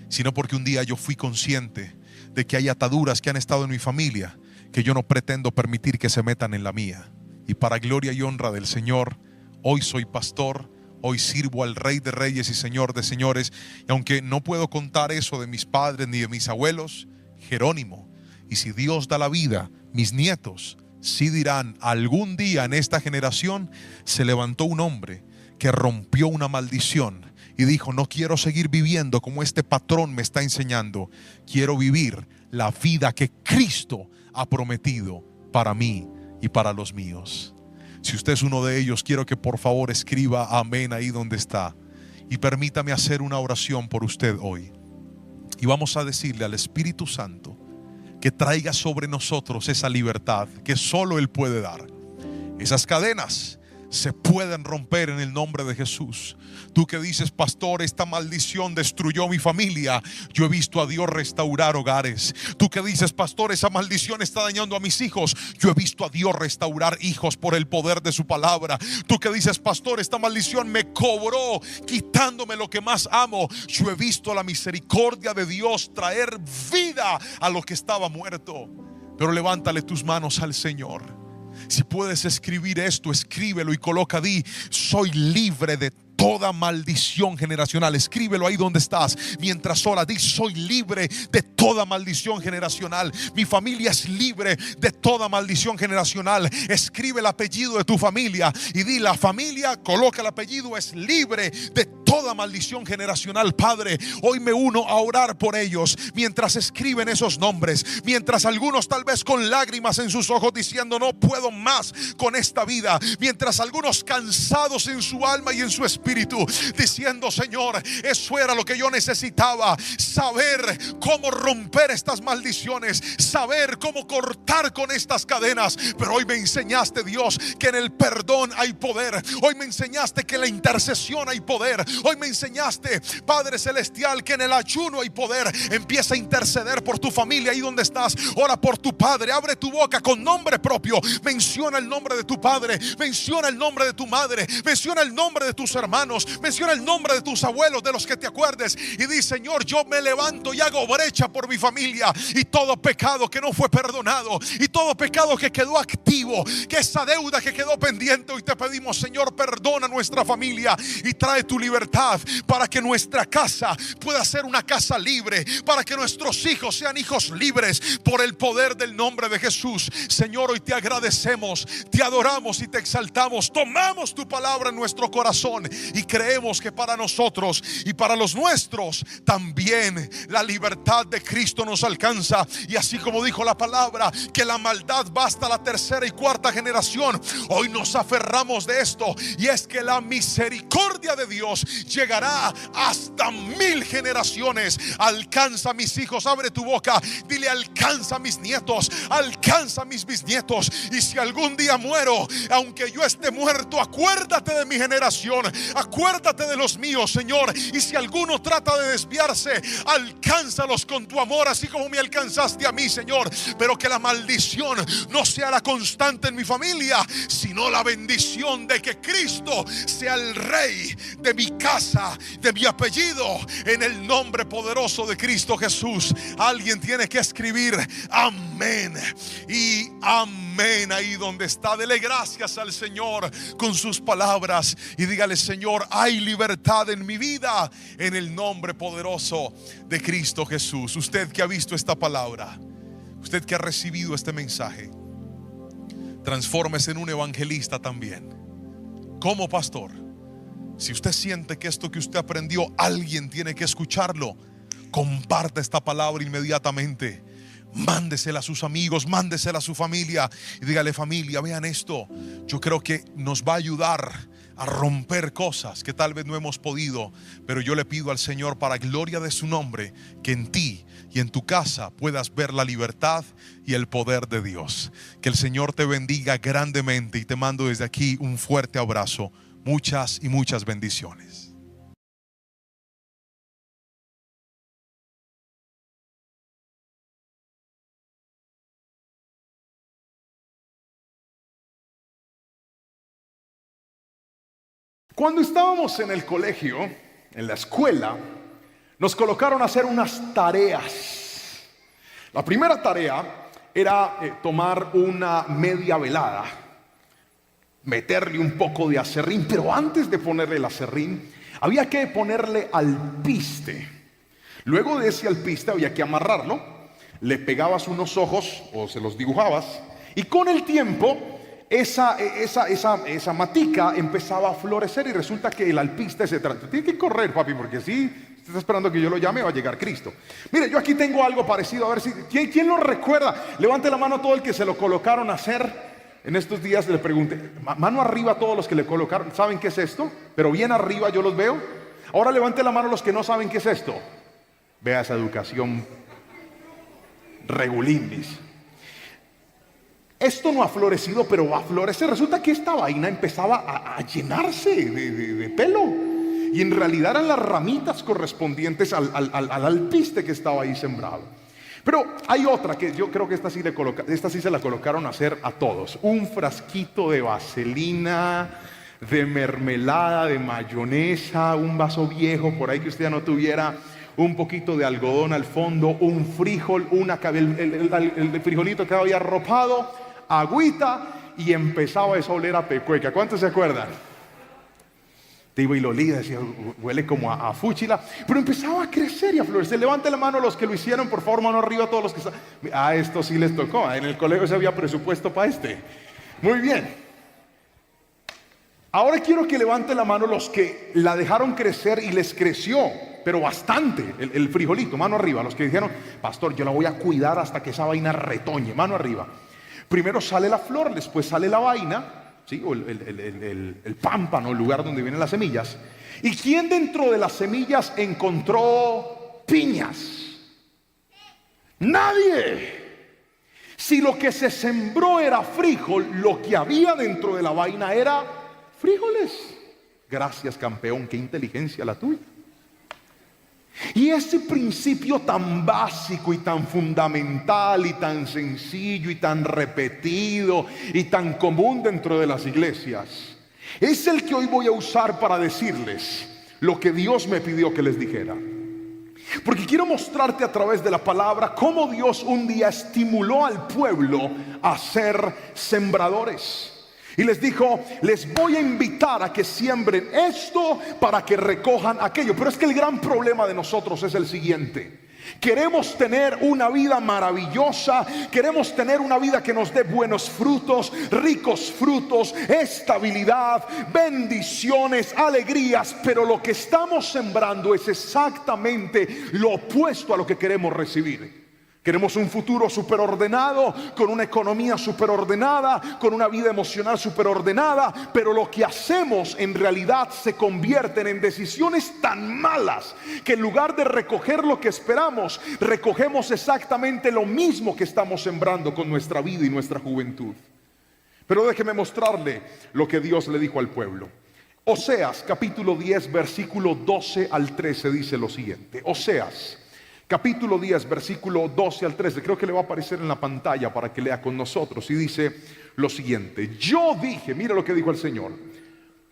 sino porque un día yo fui consciente de que hay ataduras que han estado en mi familia que yo no pretendo permitir que se metan en la mía. Y para gloria y honra del Señor, hoy soy pastor, hoy sirvo al Rey de Reyes y Señor de Señores. Y aunque no puedo contar eso de mis padres ni de mis abuelos, Jerónimo, y si Dios da la vida, mis nietos sí dirán: algún día en esta generación se levantó un hombre que rompió una maldición y dijo: no quiero seguir viviendo como este patrón me está enseñando. Quiero vivir la vida que Cristo ha prometido para mí y para los míos. Si usted es uno de ellos, quiero que por favor escriba amén ahí donde está, y permítame hacer una oración por usted hoy. Y vamos a decirle al Espíritu Santo que traiga sobre nosotros esa libertad que solo Él puede dar. Esas cadenas se pueden romper en el nombre de Jesús. Tú que dices: pastor, esta maldición destruyó mi familia, yo he visto a Dios restaurar hogares. Tú que dices: pastor, esa maldición está dañando a mis hijos, yo he visto a Dios restaurar hijos por el poder de su palabra. Tú que dices: pastor, esta maldición me cobró quitándome lo que más amo, yo he visto la misericordia de Dios traer vida a lo que estaba muerto. Pero levántale tus manos al Señor. Si puedes escribir esto, escríbelo y coloca: di, soy libre de toda maldición generacional. Escríbelo ahí donde estás. Mientras ora, di: soy libre de toda maldición generacional. Mi familia es libre de toda maldición generacional. Escribe el apellido de tu familia y di: la familia, coloca el apellido, es libre de toda maldición generacional. Padre, hoy me uno a orar por ellos mientras escriben esos nombres, mientras algunos tal vez con lágrimas en sus ojos diciendo: no puedo más con esta vida, mientras algunos cansados en su alma y en su espíritu diciendo: Señor, eso era lo que yo necesitaba, saber cómo romper estas maldiciones, saber cómo cortar con estas cadenas. Pero hoy me enseñaste, Dios, que en el perdón hay poder. Hoy me enseñaste que en la intercesión hay poder. Hoy me enseñaste, Padre Celestial, que en el ayuno hay poder. Empieza a interceder por tu familia ahí donde estás. Ora por tu padre, abre tu boca con nombre propio, menciona el nombre de tu padre, menciona el nombre de tu madre, menciona el nombre de tus hermanos, menciona el nombre de tus abuelos, de los que te acuerdes, y di: Señor, yo me levanto y hago brecha por mi familia, y todo pecado que no fue perdonado, y todo pecado que quedó activo, que esa deuda que quedó pendiente, hoy te pedimos, Señor, perdona nuestra familia y trae tu libertad para que nuestra casa pueda ser una casa libre, para que nuestros hijos sean hijos libres por el poder del nombre de Jesús. Señor, hoy te agradecemos, te adoramos y te exaltamos. Tomamos tu palabra en nuestro corazón y creemos que para nosotros y para los nuestros también la libertad de Cristo nos alcanza. Y así como dijo la palabra que la maldad va hasta la tercera y cuarta generación, hoy nos aferramos de esto, y es que la misericordia de Dios llegará hasta 1000 generaciones. Alcanza a mis hijos, abre tu boca, dile: alcanza a mis nietos, alcanza a mis bisnietos. Y si algún día muero, aunque yo esté muerto, acuérdate de mi generación, acuérdate de los míos, Señor. Y si alguno trata de desviarse, alcánzalos con tu amor, así como me alcanzaste a mí, Señor. Pero que la maldición no sea la constante en mi familia, sino la bendición de que Cristo sea el Rey de mi casa, de mi apellido, en el nombre poderoso de Cristo Jesús. Alguien tiene que escribir amén y amén ahí donde está. Dele gracias al Señor con sus palabras y dígale: Señor, hay libertad en mi vida en el nombre poderoso de Cristo Jesús. Usted que ha visto esta palabra, usted que ha recibido este mensaje, transfórmese en un evangelista también. Como pastor, si usted siente que esto que usted aprendió, alguien tiene que escucharlo, comparte esta palabra inmediatamente. Mándesela a sus amigos, mándesela a su familia y dígale: familia, vean esto. Yo creo que nos va a ayudar a romper cosas que tal vez no hemos podido, pero yo le pido al Señor, para gloria de su nombre, que en ti y en tu casa puedas ver la libertad y el poder de Dios. Que el Señor te bendiga grandemente y te mando desde aquí un fuerte abrazo. Muchas y muchas bendiciones. Cuando estábamos en el colegio, en la escuela, nos colocaron a hacer unas tareas. La primera tarea era tomar una media velada, meterle un poco de aserrín, pero antes de ponerle el aserrín, había que ponerle alpiste. Luego de ese alpiste había que amarrarlo, le pegabas unos ojos o se los dibujabas, y con el tiempo esa matica empezaba a florecer, y resulta que el alpiste se trata. Tiene que correr, papi, porque si usted está esperando que yo lo llame, va a llegar Cristo. Mire, yo aquí tengo algo parecido. A ver si ¿quién lo recuerda? Levante la mano todo el que se lo colocaron a hacer en estos días. Le pregunté, mano arriba a todos los que le colocaron. ¿Saben qué es esto? Pero bien arriba, yo los veo. Ahora levante la mano los que no saben qué es esto. Vea esa educación regulindis. Esto no ha florecido, pero va a florecer. Resulta que esta vaina empezaba a llenarse de pelo, y en realidad eran las ramitas correspondientes al alpiste que estaba ahí sembrado. Pero hay otra que yo creo que esta sí se la colocaron a hacer a todos. Un frasquito de vaselina, de mermelada, de mayonesa, un vaso viejo por ahí que usted ya no tuviera, un poquito de algodón al fondo, un frijol, el frijolito que había arropado, agüita, y empezaba a oler a pecueca. ¿Cuántos se acuerdan? Te iba y lo olía, decía, huele como a fúchila, pero empezaba a crecer y a florecer. Levante la mano los que lo hicieron, por favor, mano arriba todos los que están. A esto sí les tocó, en el colegio se había presupuesto para este. Muy bien. Ahora quiero que levante la mano los que la dejaron crecer y les creció, pero bastante, el frijolito. Mano arriba, los que dijeron: pastor, yo la voy a cuidar hasta que esa vaina retoñe. Mano arriba. Primero sale la flor, después sale la vaina, ¿sí? O el pámpano, el lugar donde vienen las semillas. ¿Y quién dentro de las semillas encontró piñas? Nadie. Si lo que se sembró era frijol, lo que había dentro de la vaina era frijoles. Gracias, campeón, qué inteligencia la tuya. Y ese principio tan básico y tan fundamental y tan sencillo y tan repetido y tan común dentro de las iglesias es el que hoy voy a usar para decirles lo que Dios me pidió que les dijera. Porque quiero mostrarte a través de la palabra cómo Dios un día estimuló al pueblo a ser sembradores. Y les dijo: les voy a invitar a que siembren esto para que recojan aquello. Pero es que el gran problema de nosotros es el siguiente: queremos tener una vida maravillosa, queremos tener una vida que nos dé buenos frutos, ricos frutos, estabilidad, bendiciones, alegrías. Pero lo que estamos sembrando es exactamente lo opuesto a lo que queremos recibir. Queremos un futuro superordenado, con una economía superordenada, con una vida emocional superordenada, pero lo que hacemos en realidad se convierten en decisiones tan malas que en lugar de recoger lo que esperamos, recogemos exactamente lo mismo que estamos sembrando con nuestra vida y nuestra juventud. Pero déjeme mostrarle lo que Dios le dijo al pueblo. Oseas capítulo 10 versículo 12 al 13 dice lo siguiente. Oseas capítulo 10, versículo 12 al 13. Creo que le va a aparecer en la pantalla para que lea con nosotros. Y dice lo siguiente: yo dije, mira lo que dijo el Señor: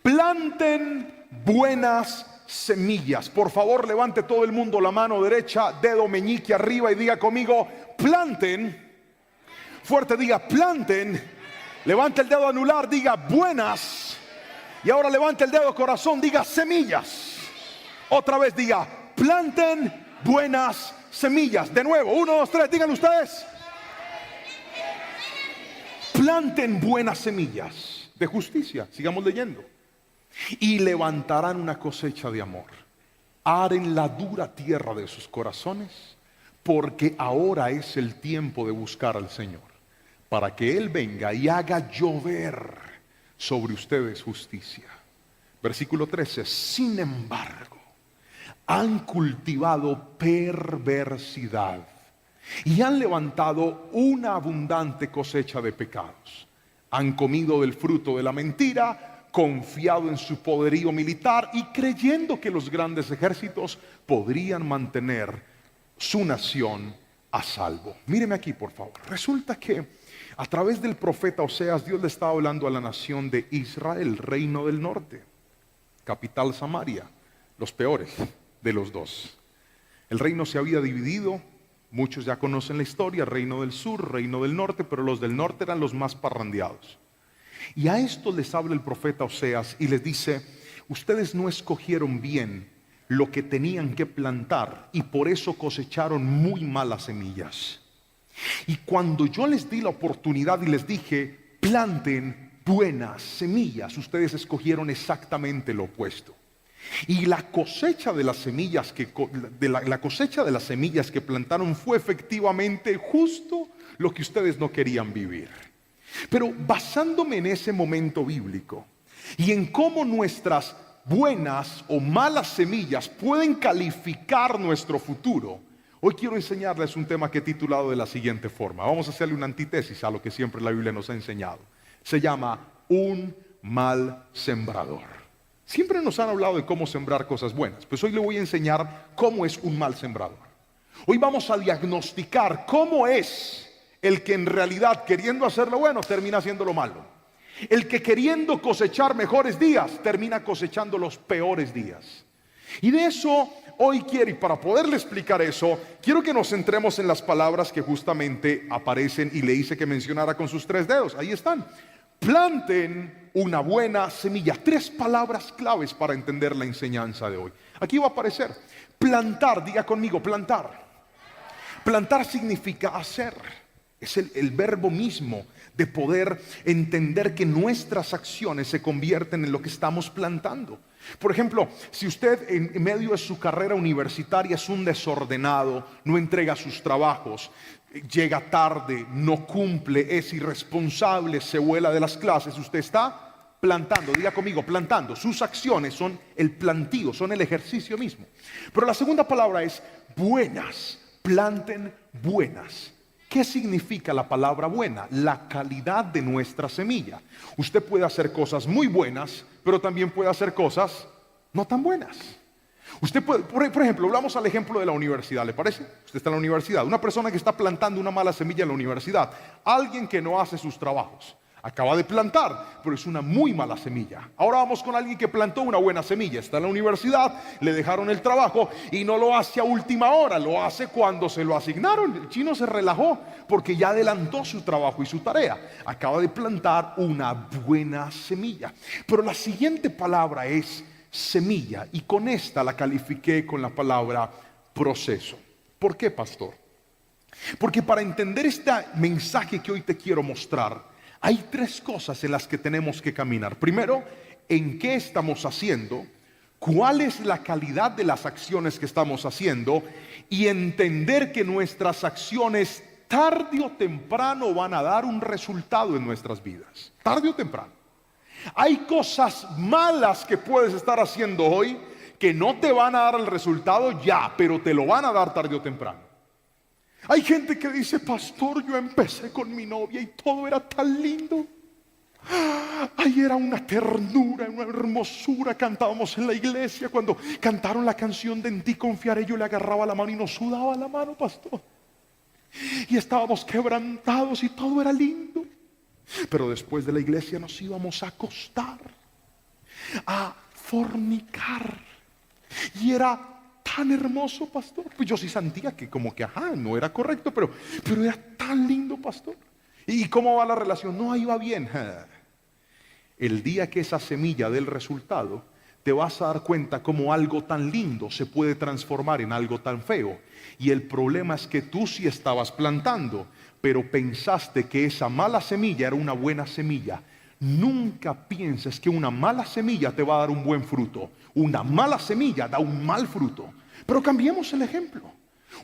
planten buenas semillas. Por favor, levante todo el mundo la mano derecha, dedo meñique arriba, y diga conmigo: planten. Fuerte, diga: planten. Levante el dedo anular, diga: buenas. Y ahora levante el dedo corazón, diga: semillas. Otra vez diga: planten buenas semillas. De nuevo, 1, 2, 3, digan ustedes: planten buenas semillas de justicia, sigamos leyendo, y levantarán una cosecha de amor. Aren la dura tierra de sus corazones, porque ahora es el tiempo de buscar al Señor, para que Él venga y haga llover sobre ustedes justicia. Versículo 13, sin embargo, han cultivado perversidad y han levantado una abundante cosecha de pecados. Han comido del fruto de la mentira, confiado en su poderío militar y creyendo que los grandes ejércitos podrían mantener su nación a salvo. Míreme aquí, por favor. Resulta que a través del profeta Oseas, Dios le estaba hablando a la nación de Israel, reino del norte, capital Samaria, los peores de los dos. El reino se había dividido, muchos ya conocen la historia, reino del sur, reino del norte, pero los del norte eran los más parrandeados. Y a esto les habla el profeta Oseas y les dice: ustedes no escogieron bien lo que tenían que plantar y por eso cosecharon muy malas semillas. Y cuando yo les di la oportunidad y les dije planten buenas semillas, ustedes escogieron exactamente lo opuesto. Y la cosecha de las semillas la cosecha de las semillas que plantaron fue efectivamente justo lo que ustedes no querían vivir. Pero basándome en ese momento bíblico y en cómo nuestras buenas o malas semillas pueden calificar nuestro futuro, hoy quiero enseñarles un tema que he titulado de la siguiente forma. Vamos a hacerle una antítesis a lo que siempre la Biblia nos ha enseñado. Se llama un mal sembrador. Siempre nos han hablado de cómo sembrar cosas buenas, pues hoy le voy a enseñar cómo es un mal sembrador. Hoy vamos a diagnosticar cómo es el que en realidad queriendo hacer lo bueno termina haciendo lo malo. El que queriendo cosechar mejores días termina cosechando los peores días. Y de eso hoy quiero, y para poderle explicar eso, quiero que nos centremos en las palabras que justamente aparecen y le hice que mencionara con sus 3 dedos. Ahí están. Planten una buena semilla. 3 palabras claves para entender la enseñanza de hoy. Aquí va a aparecer. Plantar, diga conmigo, plantar. Plantar significa hacer. Es el verbo mismo de poder entender que nuestras acciones se convierten en lo que estamos plantando. Por ejemplo, si usted en medio de su carrera universitaria es un desordenado, no entrega sus trabajos, llega tarde, no cumple, es irresponsable, se vuela de las clases, usted está plantando, diga conmigo, plantando. Sus acciones son el plantío, son el ejercicio mismo. Pero la segunda palabra es buenas. Planten buenas. ¿Qué significa la palabra buena? La calidad de nuestra semilla. Usted puede hacer cosas muy buenas, pero también puede hacer cosas no tan buenas. Usted puede, por ejemplo, hablamos al ejemplo de la universidad, ¿le parece? Usted está en la universidad, una persona que está plantando una mala semilla en la universidad, alguien que no hace sus trabajos, acaba de plantar, pero es una muy mala semilla. Ahora vamos con alguien que plantó una buena semilla, está en la universidad, le dejaron el trabajo y no lo hace a última hora, lo hace cuando se lo asignaron. El chino se relajó porque ya adelantó su trabajo y su tarea. Acaba de plantar una buena semilla. Pero la siguiente palabra es semilla, y con esta la califiqué con la palabra proceso. ¿Por qué, pastor? Porque para entender este mensaje que hoy te quiero mostrar, hay 3 cosas en las que tenemos que caminar. Primero, ¿en qué estamos haciendo? ¿Cuál es la calidad de las acciones que estamos haciendo? Y entender que nuestras acciones tarde o temprano van a dar un resultado en nuestras vidas. Tarde o temprano. Hay cosas malas que puedes estar haciendo hoy que no te van a dar el resultado ya, pero te lo van a dar tarde o temprano. Hay gente que dice: pastor, yo empecé con mi novia y todo era tan lindo. Ay, era una ternura, una hermosura. Cantábamos en la iglesia, cuando cantaron la canción de En ti confiaré, yo le agarraba la mano y nos sudaba la mano, pastor. Y estábamos quebrantados y todo era lindo. Pero después de la iglesia nos íbamos a acostar, a fornicar, y era tan hermoso, pastor. Pues yo sí sentía que como que no era correcto, pero era tan lindo, pastor. ¿Y cómo va la relación? No, ahí va bien. El día que esa semilla dé el resultado, te vas a dar cuenta cómo algo tan lindo se puede transformar en algo tan feo. Y el problema es que tú sí estabas plantando, pero pensaste que esa mala semilla era una buena semilla. Nunca pienses que una mala semilla te va a dar un buen fruto. Una mala semilla da un mal fruto. Pero cambiemos el ejemplo.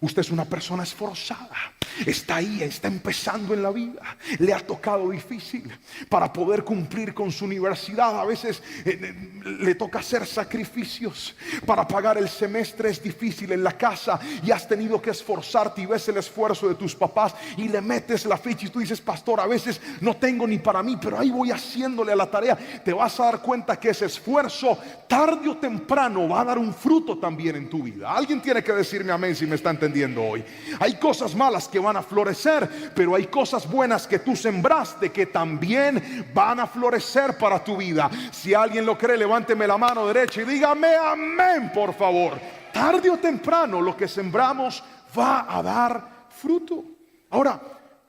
Usted es una persona esforzada, está ahí, está empezando en la vida, le ha tocado difícil para poder cumplir con su universidad. A veces le toca hacer sacrificios para pagar el semestre, es difícil en la casa y has tenido que esforzarte y ves el esfuerzo de tus papás y le metes la ficha y tú dices: pastor, a veces no tengo ni para mí, pero ahí voy haciéndole a la tarea. Te vas a dar cuenta que ese esfuerzo tarde o temprano va a dar un fruto también en tu vida. Alguien tiene que decirme amén si me está entendiendo hoy. Hay cosas malas que van a florecer, pero hay cosas buenas que tú sembraste que también van a florecer para tu vida. Si alguien lo cree, levánteme la mano derecha y dígame amén, por favor. Tarde o temprano lo que sembramos va a dar fruto. Ahora,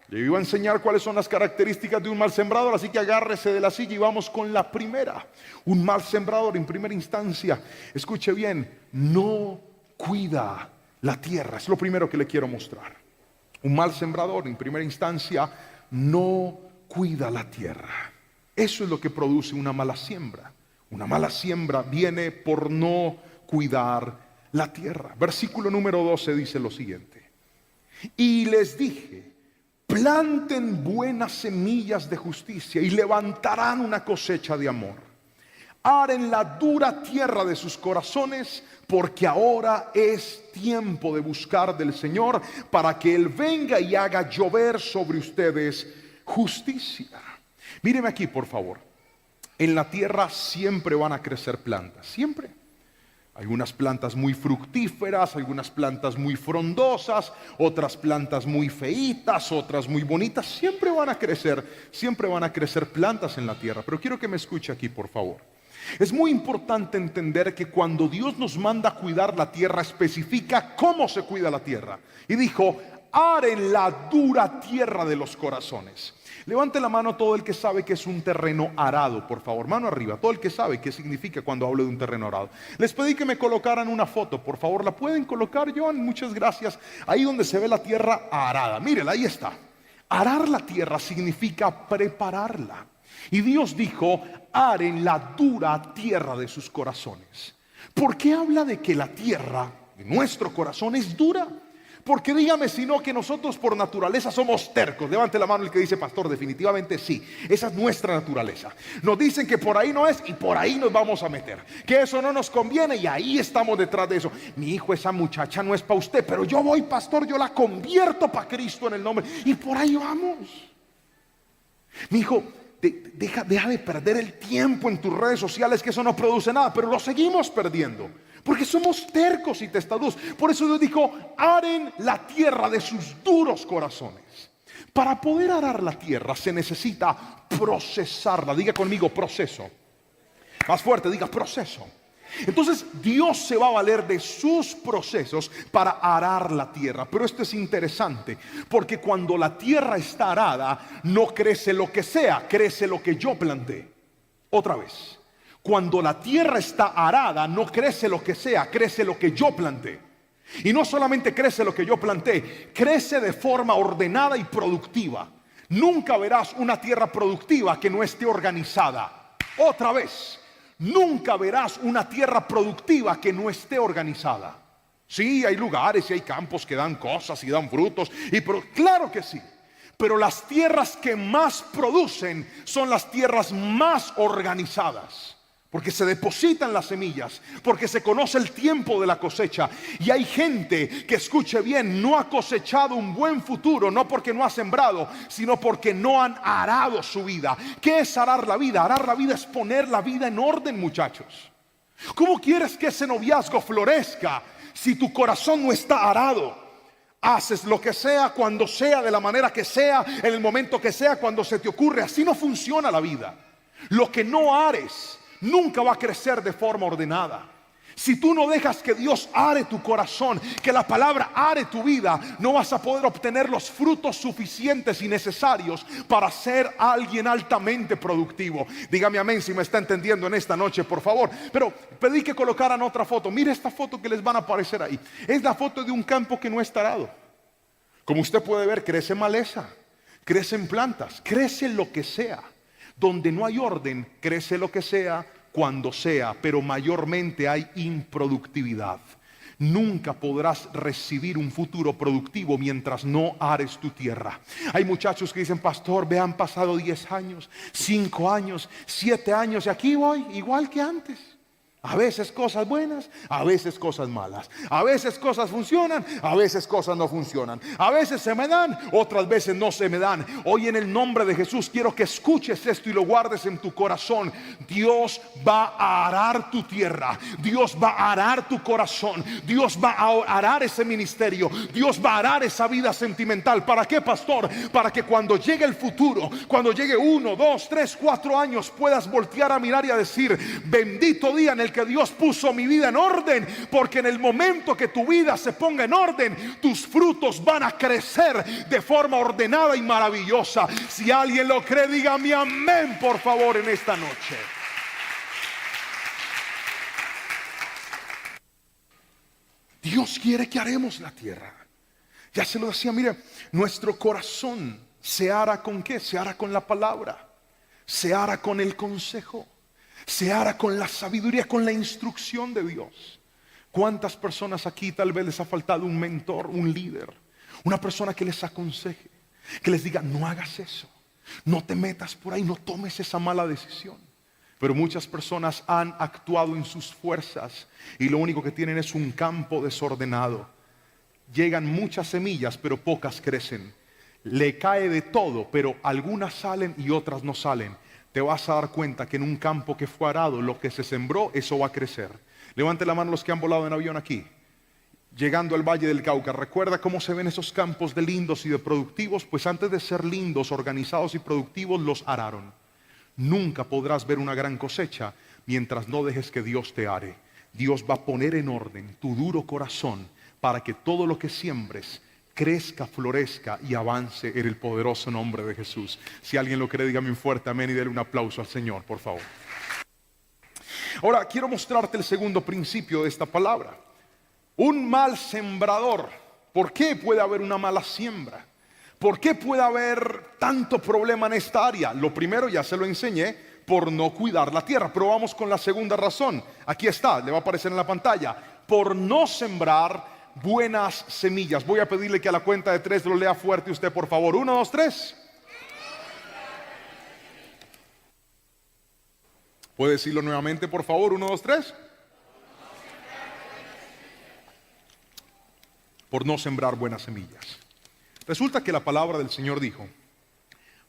le iba a enseñar cuáles son las características de un mal sembrador, así que agárrese de la silla y vamos con la primera. Un mal sembrador, en primera instancia, escuche bien, no cuida la tierra. Es lo primero que le quiero mostrar. Un mal sembrador, en primera instancia, no cuida la tierra. Eso es lo que produce una mala siembra. Una mala siembra viene por no cuidar la tierra. Versículo número 12 dice lo siguiente: y les dije, planten buenas semillas de justicia y levantarán una cosecha de amor. Aren la dura tierra de sus corazones, porque ahora es tiempo de buscar del Señor, para que Él venga y haga llover sobre ustedes justicia. Míreme aquí, por favor. En la tierra siempre van a crecer plantas, siempre. Algunas plantas muy fructíferas, algunas plantas muy frondosas, otras plantas muy feitas, otras muy bonitas. Siempre van a crecer plantas en la tierra. Pero quiero que me escuche aquí, por favor. Es muy importante entender que cuando Dios nos manda a cuidar la tierra, especifica cómo se cuida la tierra. Y dijo: aren la dura tierra de los corazones. Levante la mano todo el que sabe que es un terreno arado, por favor, mano arriba, todo el que sabe qué significa cuando hablo de un terreno arado. Les pedí que me colocaran una foto, por favor, ¿la pueden colocar, Joan? Muchas gracias. Ahí donde se ve la tierra arada, mírela, ahí está. Arar la tierra significa prepararla. Y Dios dijo: aren la dura tierra de sus corazones. ¿Por qué habla de que la tierra de nuestro corazón es dura? Porque dígame si no que nosotros por naturaleza somos tercos. Levante la mano el que dice: pastor, definitivamente sí, esa es nuestra naturaleza. Nos dicen que por ahí no es y por ahí nos vamos a meter, que eso no nos conviene y ahí estamos detrás de eso. Mi hijo, esa muchacha no es para usted, pero yo voy, pastor, yo la convierto para Cristo en el nombre, y por ahí vamos. Mi hijo, deja de perder el tiempo en tus redes sociales, que eso no produce nada, pero lo seguimos perdiendo porque somos tercos y testarudos. Por eso Dios dijo: aren la tierra de sus duros corazones. Para poder arar la tierra se necesita procesarla. Diga conmigo: proceso. Más fuerte, diga: proceso. Entonces Dios se va a valer de sus procesos para arar la tierra. Pero esto es interesante, porque cuando la tierra está arada, no crece lo que sea, crece lo que yo planté. Otra vez, cuando la tierra está arada, no crece lo que sea, crece lo que yo planté. Y no solamente crece lo que yo planté, crece de forma ordenada y productiva. Nunca verás una tierra productiva que no esté organizada. Otra vez, nunca verás una tierra productiva que no esté organizada. Sí, hay lugares y hay campos que dan cosas y dan frutos, claro que sí. Pero las tierras que más producen son las tierras más organizadas, porque se depositan las semillas, porque se conoce el tiempo de la cosecha. Y hay gente que, escuche bien, no ha cosechado un buen futuro, no porque no ha sembrado, sino porque no han arado su vida. ¿Qué es arar la vida? Arar la vida es poner la vida en orden, muchachos. ¿Cómo quieres que ese noviazgo florezca si tu corazón no está arado? Haces lo que sea, cuando sea, de la manera que sea, en el momento que sea, cuando se te ocurre. Así no funciona la vida. Lo que no ares nunca va a crecer de forma ordenada. Si tú no dejas que Dios are tu corazón, que la palabra are tu vida, no vas a poder obtener los frutos suficientes y necesarios para ser alguien altamente productivo. Dígame amén si me está entendiendo en esta noche, por favor. Pero pedí que colocaran otra foto. Mire esta foto que les van a aparecer ahí. Es la foto de un campo que no está arado. Como usted puede ver, crece maleza. crecen plantas, crece lo que sea. Donde no hay orden, crece lo que sea, cuando sea, pero mayormente hay improductividad. Nunca podrás recibir un futuro productivo mientras no ares tu tierra. Hay muchachos que dicen: pastor, me han pasado 10 años, 5 años, 7 años y aquí voy igual que antes. A veces cosas buenas, a veces cosas malas. A veces cosas funcionan, a veces cosas no funcionan. A veces se me dan, otras veces no se me dan. Hoy en el nombre de Jesús quiero que escuches esto y lo guardes en tu corazón. Dios va a arar tu tierra. Dios va a arar tu corazón. Dios va a arar ese ministerio. Dios va a arar esa vida sentimental. ¿Para qué, pastor? Para que cuando llegue el futuro, cuando llegue 1, 2, 3, 4 años, puedas voltear a mirar y a decir: bendito día en el que Dios puso mi vida en orden, porque en el momento que tu vida se ponga en orden, tus frutos van a crecer de forma ordenada y maravillosa. Si alguien lo cree, dígame amén, por favor, en esta noche. Dios quiere que haremos la tierra. Ya se lo decía, mire, nuestro corazón se hará con ¿qué? Se hará con la palabra, se hará con el consejo, se hará con la sabiduría, con la instrucción de Dios. ¿Cuántas personas aquí tal vez les ha faltado un mentor, un líder, una persona que les aconseje, que les diga: no hagas eso, no te metas por ahí, no tomes esa mala decisión? Pero muchas personas han actuado en sus fuerzas y lo único que tienen es un campo desordenado. Llegan muchas semillas, pero pocas crecen. Le cae de todo, pero algunas salen y otras no salen. Te vas a dar cuenta que en un campo que fue arado, lo que se sembró, eso va a crecer. Levante la mano los que han volado en avión aquí. Llegando al Valle del Cauca, ¿recuerda cómo se ven esos campos de lindos y de productivos? Pues antes de ser lindos, organizados y productivos, los araron. Nunca podrás ver una gran cosecha mientras no dejes que Dios te are. Dios va a poner en orden tu duro corazón para que todo lo que siembres crezca, florezca y avance en el poderoso nombre de Jesús. Si alguien lo cree, dígame un fuerte amén y déle un aplauso al Señor, por favor. Ahora quiero mostrarte el segundo principio de esta palabra. Un mal sembrador. ¿Por qué puede haber una mala siembra? ¿Por qué puede haber tanto problema en esta área? Lo primero ya se lo enseñé: por no cuidar la tierra. Pero vamos con la segunda razón. Aquí está, le va a aparecer en la pantalla. Por no sembrar buenas semillas. Voy a pedirle que a la cuenta de 3 lo lea fuerte usted, por favor. 1, 2, 3. ¿Puede decirlo nuevamente, por favor? 1, 2, 3. Por no sembrar buenas semillas. Resulta que la palabra del Señor dijo: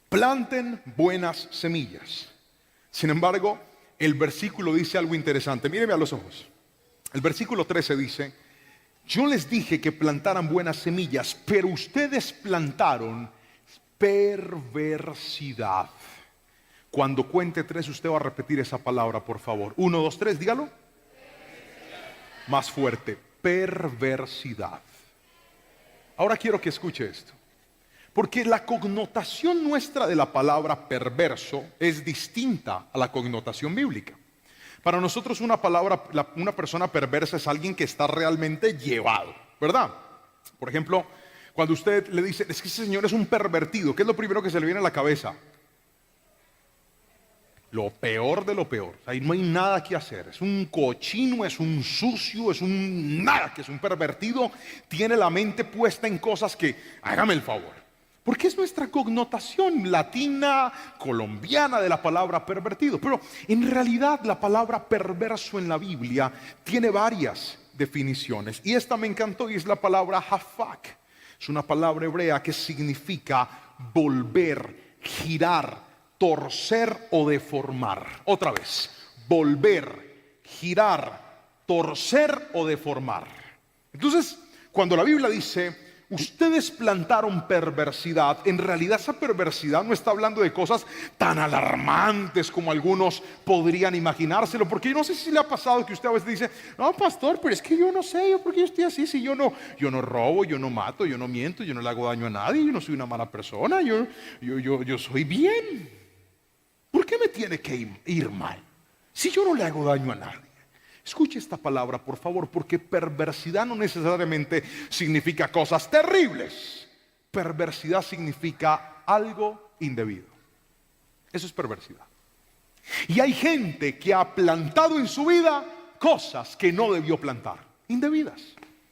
planten buenas semillas. Sin embargo, el versículo dice algo interesante. Míreme a los ojos. El versículo 13 dice: yo les dije que plantaran buenas semillas, pero ustedes plantaron perversidad. Cuando cuente 3, usted va a repetir esa palabra, por favor. 1, 2, 3, dígalo. Más fuerte: perversidad. Ahora quiero que escuche esto, porque la connotación nuestra de la palabra perverso es distinta a la connotación bíblica. Para nosotros una persona perversa es alguien que está realmente llevado, ¿verdad? Por ejemplo, cuando usted le dice: es que ese señor es un pervertido, ¿qué es lo primero que se le viene a la cabeza? Lo peor de lo peor. Ahí no hay nada que hacer. Es un cochino, es un sucio, es un nada, que es un pervertido. Tiene la mente puesta en cosas que, hágame el favor. Porque es nuestra connotación latina, colombiana de la palabra pervertido. Pero en realidad la palabra perverso en la Biblia tiene varias definiciones. Y esta me encantó y es la palabra hafak. Es una palabra hebrea que significa volver, girar, torcer o deformar. Otra vez: volver, girar, torcer o deformar. Entonces, cuando la Biblia dice: ustedes plantaron perversidad, en realidad esa perversidad no está hablando de cosas tan alarmantes como algunos podrían imaginárselo. Porque yo no sé si le ha pasado que usted a veces dice: no, pastor, pero es que yo no sé, ¿por qué yo estoy así? Si yo no robo, yo no mato, yo no miento, yo no le hago daño a nadie, yo no soy una mala persona, yo soy bien. ¿Por qué me tiene que ir mal si yo no le hago daño a nadie? Escuche esta palabra, por favor, porque perversidad no necesariamente significa cosas terribles. Perversidad significa algo indebido. Eso es perversidad. Y hay gente que ha plantado en su vida cosas que no debió plantar, indebidas.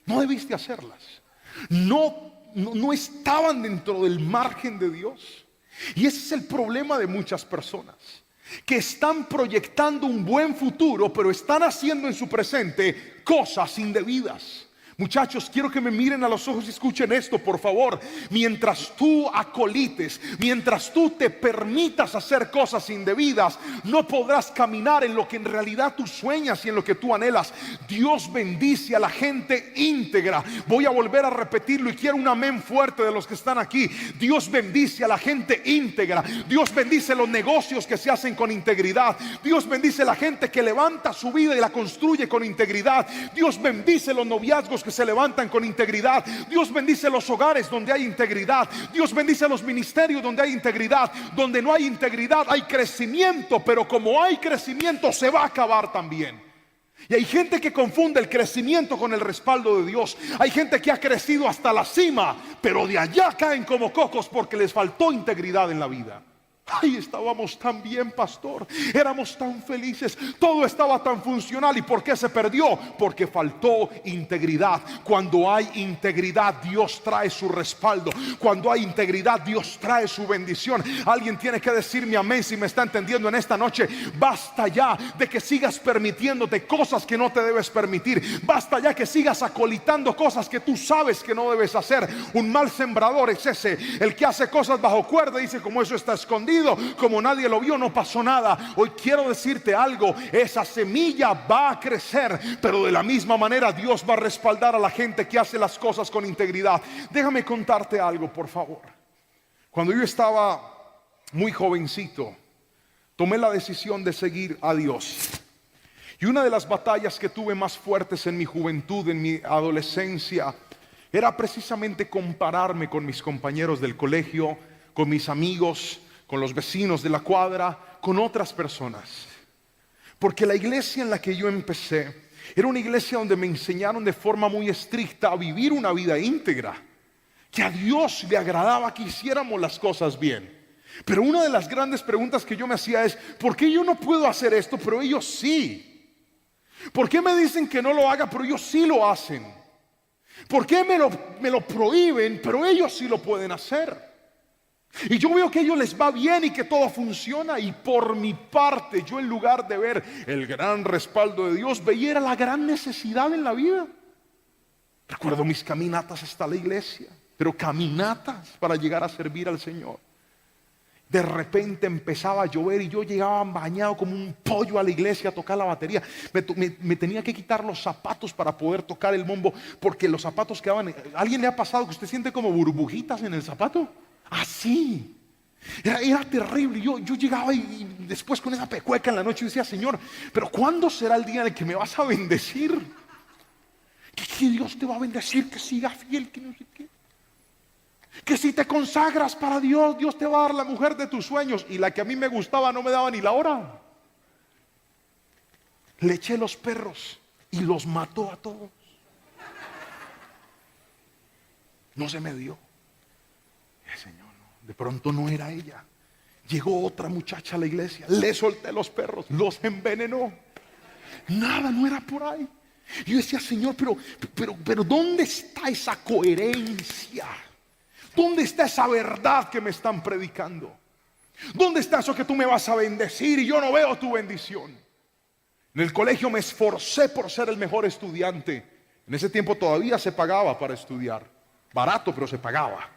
No debiste hacerlas. No estaban dentro del margen de Dios. Y ese es el problema de muchas personas, que están proyectando un buen futuro, pero están haciendo en su presente cosas indebidas. Muchachos, quiero que me miren a los ojos y escuchen esto, por favor. Mientras tú acolites, mientras tú te permitas hacer cosas indebidas, no podrás caminar en lo que en realidad tú sueñas y en lo que tú anhelas. Dios bendice a la gente íntegra. Voy a volver a repetirlo y quiero un amén fuerte de los que están aquí. Dios bendice a la gente íntegra. Dios bendice los negocios que se hacen con integridad. Dios bendice a la gente que levanta su vida y la construye con integridad. Dios bendice los noviazgos que se levantan con integridad. Dios bendice los hogares donde hay integridad. Dios bendice los ministerios donde hay integridad. Donde no hay integridad hay crecimiento, pero como hay crecimiento se va a acabar también. Y hay gente que confunde el crecimiento con el respaldo de Dios. Hay gente que ha crecido hasta la cima, pero de allá caen como cocos porque les faltó integridad en la vida. Ay, estábamos tan bien, pastor. Éramos tan felices. Todo estaba tan funcional. ¿Y por qué se perdió? Porque faltó integridad. Cuando hay integridad, Dios trae su respaldo. Cuando hay integridad, Dios trae su bendición. Alguien tiene que decirme amén si me está entendiendo en esta noche. Basta ya de que sigas permitiéndote cosas que no te debes permitir. Basta ya que sigas acolitando cosas que tú sabes que no debes hacer. Un mal sembrador es ese, el que hace cosas bajo cuerda y dice: como eso está escondido, como nadie lo vio, no pasó nada. Hoy quiero decirte algo: esa semilla va a crecer, pero de la misma manera Dios va a respaldar a la gente que hace las cosas con integridad. Déjame contarte algo, por favor. Cuando yo estaba muy jovencito, tomé la decisión de seguir a Dios. Y una de las batallas que tuve más fuertes en mi juventud, en mi adolescencia, era precisamente compararme con mis compañeros del colegio, con mis amigos, con los vecinos de la cuadra, con otras personas. Porque la iglesia en la que yo empecé era una iglesia donde me enseñaron de forma muy estricta a vivir una vida íntegra, que a Dios le agradaba que hiciéramos las cosas bien. Pero una de las grandes preguntas que yo me hacía es: ¿por qué yo no puedo hacer esto, pero ellos sí? ¿Por qué me dicen que no lo haga, pero ellos sí lo hacen? ¿Por qué me lo prohíben, pero ellos sí lo pueden hacer? Y yo veo que a ellos les va bien y que todo funciona, y por mi parte, yo en lugar de ver el gran respaldo de Dios, veía la gran necesidad en la vida. Recuerdo mis caminatas hasta la iglesia, pero caminatas para llegar a servir al Señor. De repente empezaba a llover y yo llegaba bañado como un pollo a la iglesia a tocar la batería. Me tenía que quitar los zapatos para poder tocar el bombo, porque los zapatos quedaban... ¿Alguien le ha pasado que usted siente como burbujitas en el zapato? Así. Era terrible. Yo llegaba y después con esa pecueca en la noche decía: Señor, pero ¿cuándo será el día en el que me vas a bendecir? Que Dios te va a bendecir, que sigas fiel, que no sé qué. Que si te consagras para Dios, Dios te va a dar la mujer de tus sueños. Y la que a mí me gustaba no me daba ni la hora. Le eché los perros y los mató a todos. No se me dio. Señor, no. De pronto no era ella. Llegó otra muchacha a la iglesia, le solté los perros, los envenenó. Nada, no era por ahí. Yo decía: Señor, pero ¿dónde está esa coherencia? ¿Dónde está esa verdad que me están predicando? ¿Dónde está eso que tú me vas a bendecir y yo no veo tu bendición? En el colegio me esforcé por ser el mejor estudiante. En ese tiempo todavía se pagaba para estudiar. Barato, pero se pagaba.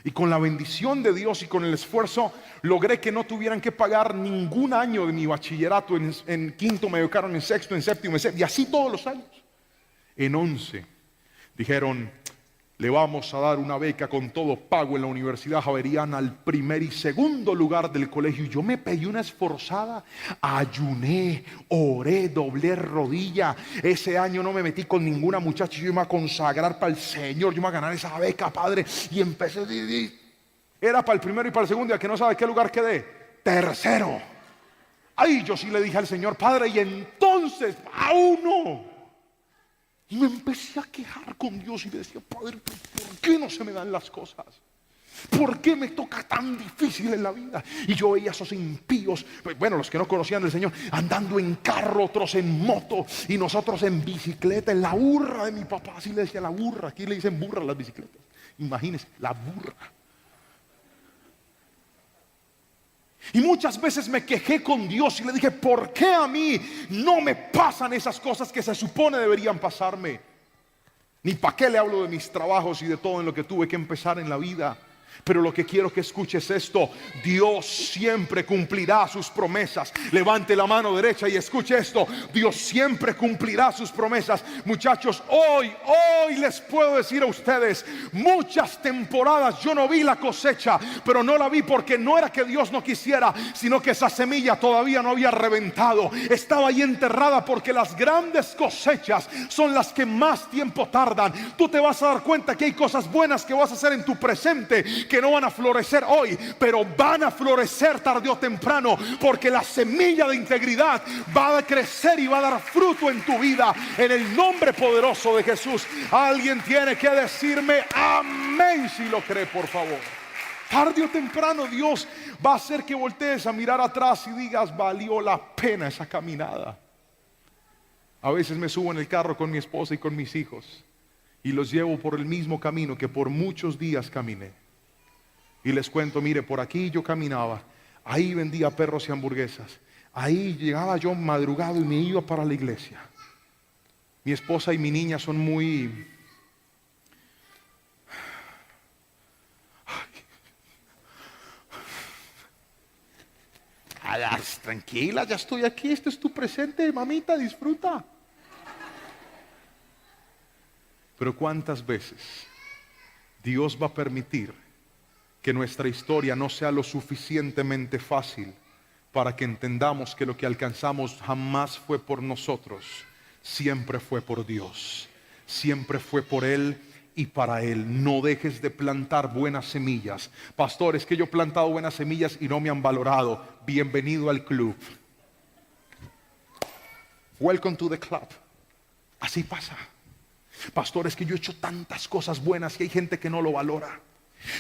Y con la bendición de Dios y con el esfuerzo logré que no tuvieran que pagar ningún año de mi bachillerato. En quinto me becaron, en sexto, en séptimo, y así todos los años. En 11 dijeron: le vamos a dar una beca con todo pago en la Universidad Javeriana al primer y segundo lugar del colegio. Y yo me pegué una esforzada, ayuné, oré, doblé rodilla. Ese año no me metí con ninguna muchacha. Yo iba a consagrar para el Señor, yo iba a ganar esa beca, Padre. Y empecé, era para el primero y para el segundo, y a que no sabe qué lugar quedé, tercero. Ay, yo sí le dije al Señor: Padre, y entonces a uno. Y me empecé a quejar con Dios y le decía: Padre, ¿por qué no se me dan las cosas? ¿Por qué me toca tan difícil en la vida? Y yo veía a esos impíos, bueno, los que no conocían del Señor, andando en carro, otros en moto, y nosotros en bicicleta, en la burra de mi papá. Así le decía, la burra. Aquí le dicen burra a las bicicletas. Imagínense, la burra. Y muchas veces me quejé con Dios y le dije, ¿por qué a mí no me pasan esas cosas que se supone deberían pasarme? Ni para qué le hablo de mis trabajos y de todo en lo que tuve que empezar en la vida. Pero lo que quiero que escuches esto: Dios siempre cumplirá sus promesas. Levante la mano derecha y escuche esto: Dios siempre cumplirá sus promesas. Muchachos, hoy les puedo decir a ustedes, muchas temporadas yo no vi la cosecha, pero no la vi porque no era que Dios no quisiera, sino que esa semilla todavía no había reventado. Estaba ahí enterrada, porque las grandes cosechas son las que más tiempo tardan. Tú te vas a dar cuenta que hay cosas buenas que vas a hacer en tu presente que no van a florecer hoy, pero van a florecer tarde o temprano, porque la semilla de integridad va a crecer y va a dar fruto en tu vida, en el nombre poderoso de Jesús. Alguien tiene que decirme amén si lo cree, por favor. Tarde o temprano Dios va a hacer que voltees a mirar atrás y digas, valió la pena esa caminada. A veces me subo en el carro con mi esposa y con mis hijos y los llevo por el mismo camino que por muchos días caminé. Y les cuento, mire, por aquí yo caminaba, ahí vendía perros y hamburguesas, ahí llegaba yo madrugado y me iba para la iglesia. Mi esposa y mi niña son muy... Tranquila, ya estoy aquí, este es tu presente, mamita, disfruta. Pero ¿cuántas veces Dios va a permitir que nuestra historia no sea lo suficientemente fácil para que entendamos que lo que alcanzamos jamás fue por nosotros, siempre fue por Dios, siempre fue por Él y para Él? No dejes de plantar buenas semillas. Pastor, es que yo he plantado buenas semillas y no me han valorado. Bienvenido al club. Welcome to the club. Así pasa. Pastor, es que yo he hecho tantas cosas buenas y hay gente que no lo valora.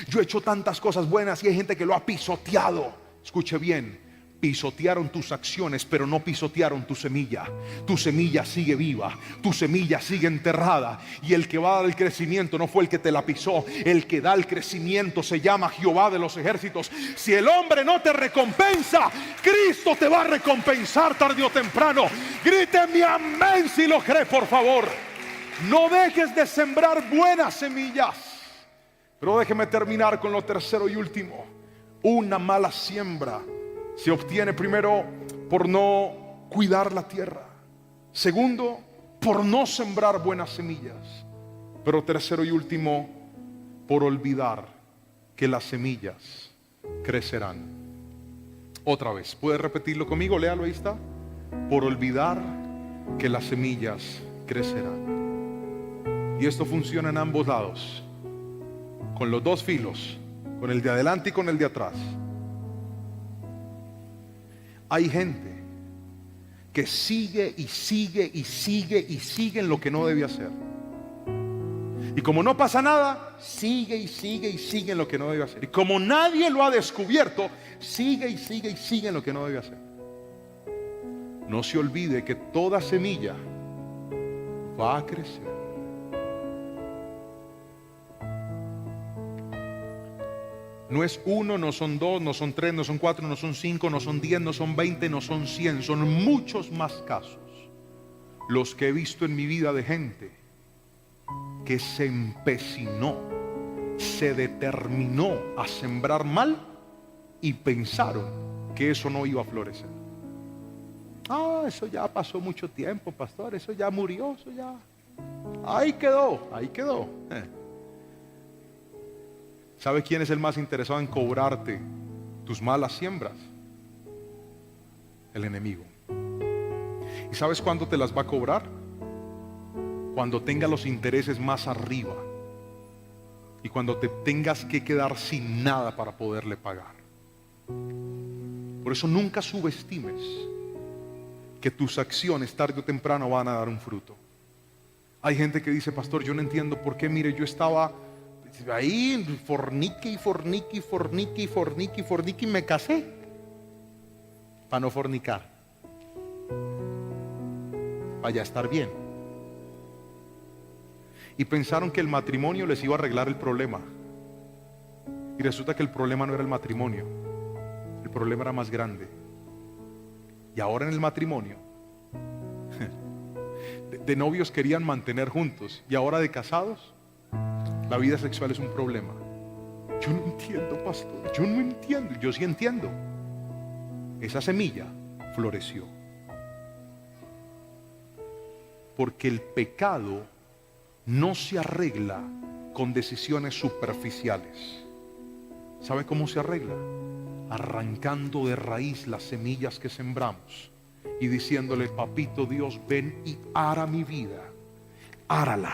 Yo he hecho tantas cosas buenas y hay gente que lo ha pisoteado. Escuche bien, pisotearon tus acciones, pero no pisotearon tu semilla. Tu semilla sigue viva, tu semilla sigue enterrada, y el que va a dar el crecimiento no fue el que te la pisó. El que da el crecimiento se llama Jehová de los ejércitos. Si el hombre no te recompensa, Cristo te va a recompensar tarde o temprano. Gríteme amén si lo cree, por favor. No dejes de sembrar buenas semillas. Pero déjeme terminar con lo tercero y último. Una mala siembra se obtiene, primero, por no cuidar la tierra. Segundo, por no sembrar buenas semillas. Pero tercero y último, por olvidar que las semillas crecerán. Otra vez, ¿puede repetirlo conmigo? Léalo, ahí está. Por olvidar que las semillas crecerán. Y esto funciona en ambos lados, con los dos filos, con el de adelante y con el de atrás. Hay gente que sigue y sigue y sigue y sigue en lo que no debe hacer. Y como no pasa nada, sigue y sigue y sigue en lo que no debe hacer. Y como nadie lo ha descubierto, sigue y sigue y sigue en lo que no debe hacer. No se olvide que toda semilla va a crecer. No es uno, no son dos, no son tres, no son cuatro, no son cinco, no son 10, no son 20, no son 100. Son muchos más casos los que he visto en mi vida de gente que se empecinó, se determinó a sembrar mal y pensaron que eso no iba a florecer. Eso ya pasó mucho tiempo, pastor, eso ya murió, eso ya... Ahí quedó, ahí quedó. ¿Sabe quién es el más interesado en cobrarte tus malas siembras? El enemigo. ¿Y sabes cuándo te las va a cobrar? Cuando tenga los intereses más arriba y cuando te tengas que quedar sin nada para poderle pagar. Por eso nunca subestimes que tus acciones tarde o temprano van a dar un fruto. Hay gente que dice, pastor, yo no entiendo por qué, mire, yo estaba ahí fornique y me casé para no fornicar, para ya estar bien. Y pensaron que el matrimonio les iba a arreglar el problema. Y resulta que el problema no era el matrimonio, el problema era más grande. Y ahora en el matrimonio, de novios querían mantener juntos, y ahora de casados, la vida sexual es un problema. Yo no entiendo, pastor, yo no entiendo. Yo sí entiendo. Esa semilla floreció. Porque el pecado no se arregla con decisiones superficiales. ¿Sabe cómo se arregla? Arrancando de raíz las semillas que sembramos y diciéndole: papito Dios, ven y ara mi vida, árala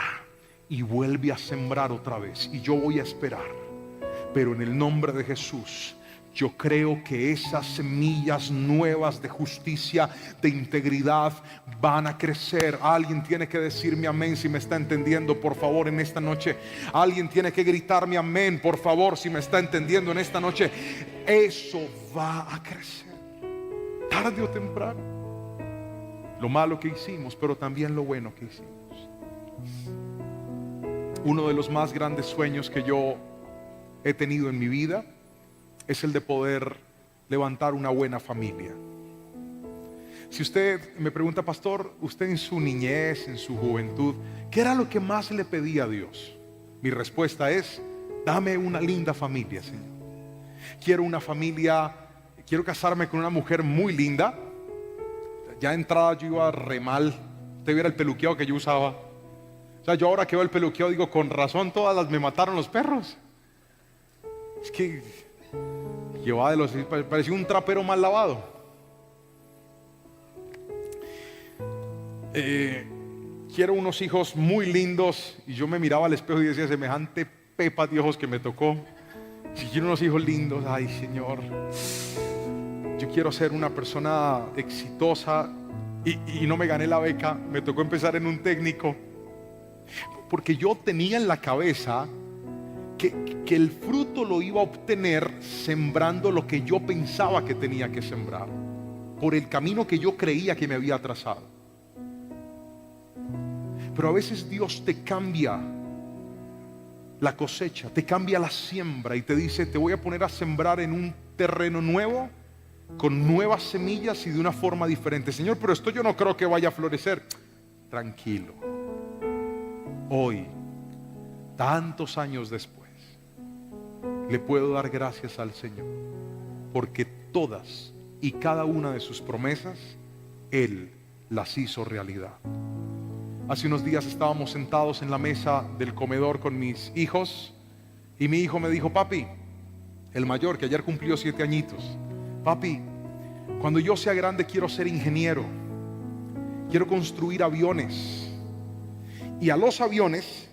y vuelve a sembrar otra vez, y yo voy a esperar. Pero en el nombre de Jesús, yo creo que esas semillas nuevas de justicia, de integridad, van a crecer. Alguien tiene que decirme amén si me está entendiendo, por favor, en esta noche. Alguien tiene que gritarme amén, por favor, si me está entendiendo en esta noche. Eso va a crecer, tarde o temprano. Lo malo que hicimos, pero también lo bueno que hicimos. Uno de los más grandes sueños que yo he tenido en mi vida es el de poder levantar una buena familia. Si usted me pregunta, pastor, usted en su niñez, en su juventud, ¿qué era lo que más le pedía a Dios? Mi respuesta es: dame una linda familia, Señor. Quiero una familia, quiero casarme con una mujer muy linda. Ya de entrada yo iba re mal. Usted viera el peluqueado que yo usaba. O sea, yo ahora que veo el peluqueado digo, con razón todas las me mataron los perros. Es que llevaba parecía un trapero mal lavado. Quiero unos hijos muy lindos. Y yo me miraba al espejo y decía: semejante pepa de ojos que me tocó. Si quiero unos hijos lindos, ay Señor, yo quiero ser una persona exitosa. Y no me gané la beca, me tocó empezar en un técnico. Porque yo tenía en la cabeza que el fruto lo iba a obtener sembrando lo que yo pensaba que tenía que sembrar, por el camino que yo creía que me había trazado. Pero a veces Dios te cambia la cosecha, te cambia la siembra y te dice: te voy a poner a sembrar en un terreno nuevo, con nuevas semillas y de una forma diferente. Señor, pero esto yo no creo que vaya a florecer. Tranquilo. Hoy, tantos años después, le puedo dar gracias al Señor, porque todas y cada una de sus promesas Él las hizo realidad. Hace unos días estábamos sentados en la mesa del comedor con mis hijos, y mi hijo me dijo: papi, el mayor, que ayer cumplió 7 añitos, papi, cuando yo sea grande quiero ser ingeniero, quiero construir aviones, y a los aviones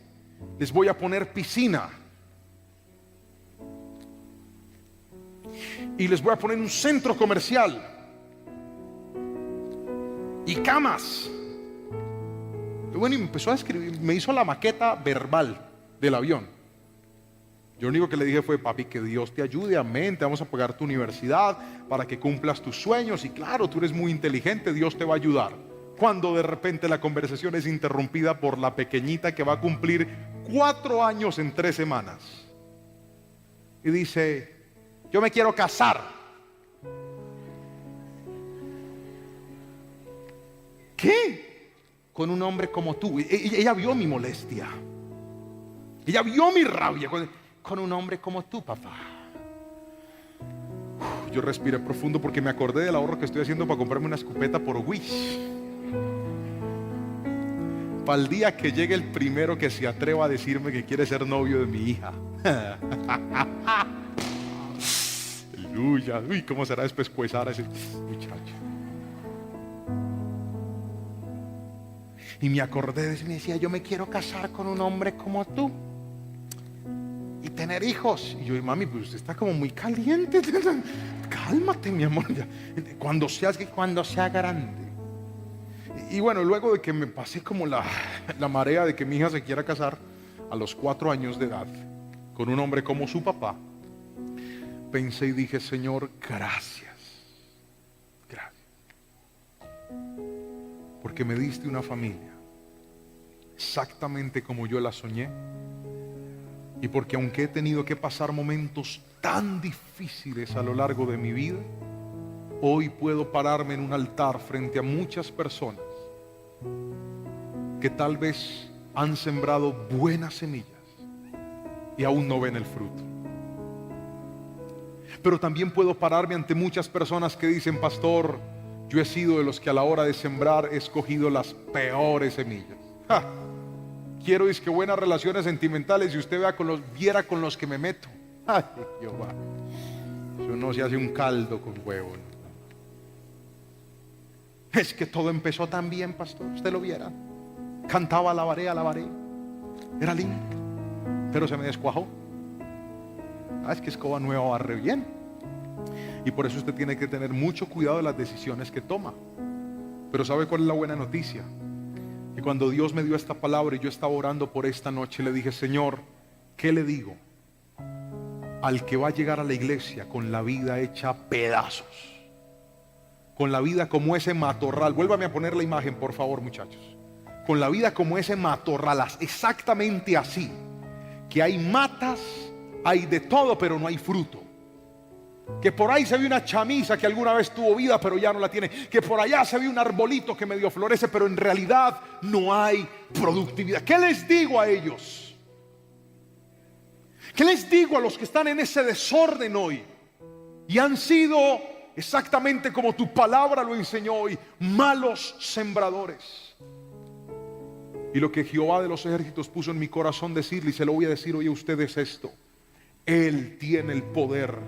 les voy a poner piscina, y les voy a poner un centro comercial y camas. Y bueno, y me empezó a escribir, me hizo la maqueta verbal del avión. Yo lo único que le dije fue: papi, que Dios te ayude, amén, te vamos a pagar tu universidad para que cumplas tus sueños, y claro, tú eres muy inteligente, Dios te va a ayudar. Cuando de repente la conversación es interrumpida por la pequeñita que va a cumplir 4 años en 3 semanas. Y dice: yo me quiero casar. ¿Qué? Con un hombre como tú. Ella vio mi molestia, ella vio mi rabia. Con un hombre como tú, papá. Yo respiré profundo porque me acordé del ahorro que estoy haciendo para comprarme una escopeta por Wish, para el día que llegue el primero que se atreva a decirme que quiere ser novio de mi hija. Aleluya. Uy, cómo será despescuezar a ese muchacho. Y me acordé de eso y me decía: yo me quiero casar con un hombre como tú y tener hijos. Y yo: mami, pues usted está como muy caliente. Cálmate, mi amor. Cuando sea grande. Y bueno, luego de que me pasé como la marea de que mi hija se quiera casar a los 4 años de edad, con un hombre como su papá, pensé y dije, Señor, gracias, gracias, porque me diste una familia exactamente como yo la soñé, y porque aunque he tenido que pasar momentos tan difíciles a lo largo de mi vida, hoy puedo pararme en un altar frente a muchas personas que tal vez han sembrado buenas semillas y aún no ven el fruto. Pero también puedo pararme ante muchas personas que dicen, pastor, yo he sido de los que a la hora de sembrar he escogido las peores semillas. ¡Ja! Quiero es que buenas relaciones sentimentales y usted viera con los que me meto. Ay, Jehová, eso no se hace un caldo con huevo, ¿no? Es que todo empezó tan bien, pastor, usted lo viera. Cantaba alabaré, alabaré, era lindo, pero se me descuajó. Es que escoba nueva barre bien. Y por eso usted tiene que tener mucho cuidado de las decisiones que toma. Pero ¿sabe cuál es la buena noticia? Que cuando Dios me dio esta palabra y yo estaba orando por esta noche, le dije, Señor, ¿qué le digo al que va a llegar a la iglesia con la vida hecha pedazos? Con la vida como ese matorral. Vuélvame a poner la imagen, por favor, muchachos. Con la vida como ese matorral, exactamente así. Que hay matas, hay de todo, pero no hay fruto. Que por ahí se ve una chamisa que alguna vez tuvo vida, pero ya no la tiene. Que por allá se ve un arbolito que medio florece, pero en realidad no hay productividad. ¿Qué les digo a ellos? ¿Qué les digo a los que están en ese desorden hoy? Y han sido, exactamente como tu palabra lo enseñó hoy, malos sembradores. Y lo que Jehová de los ejércitos puso en mi corazón decirle, y se lo voy a decir hoy a ustedes, esto: Él tiene el poder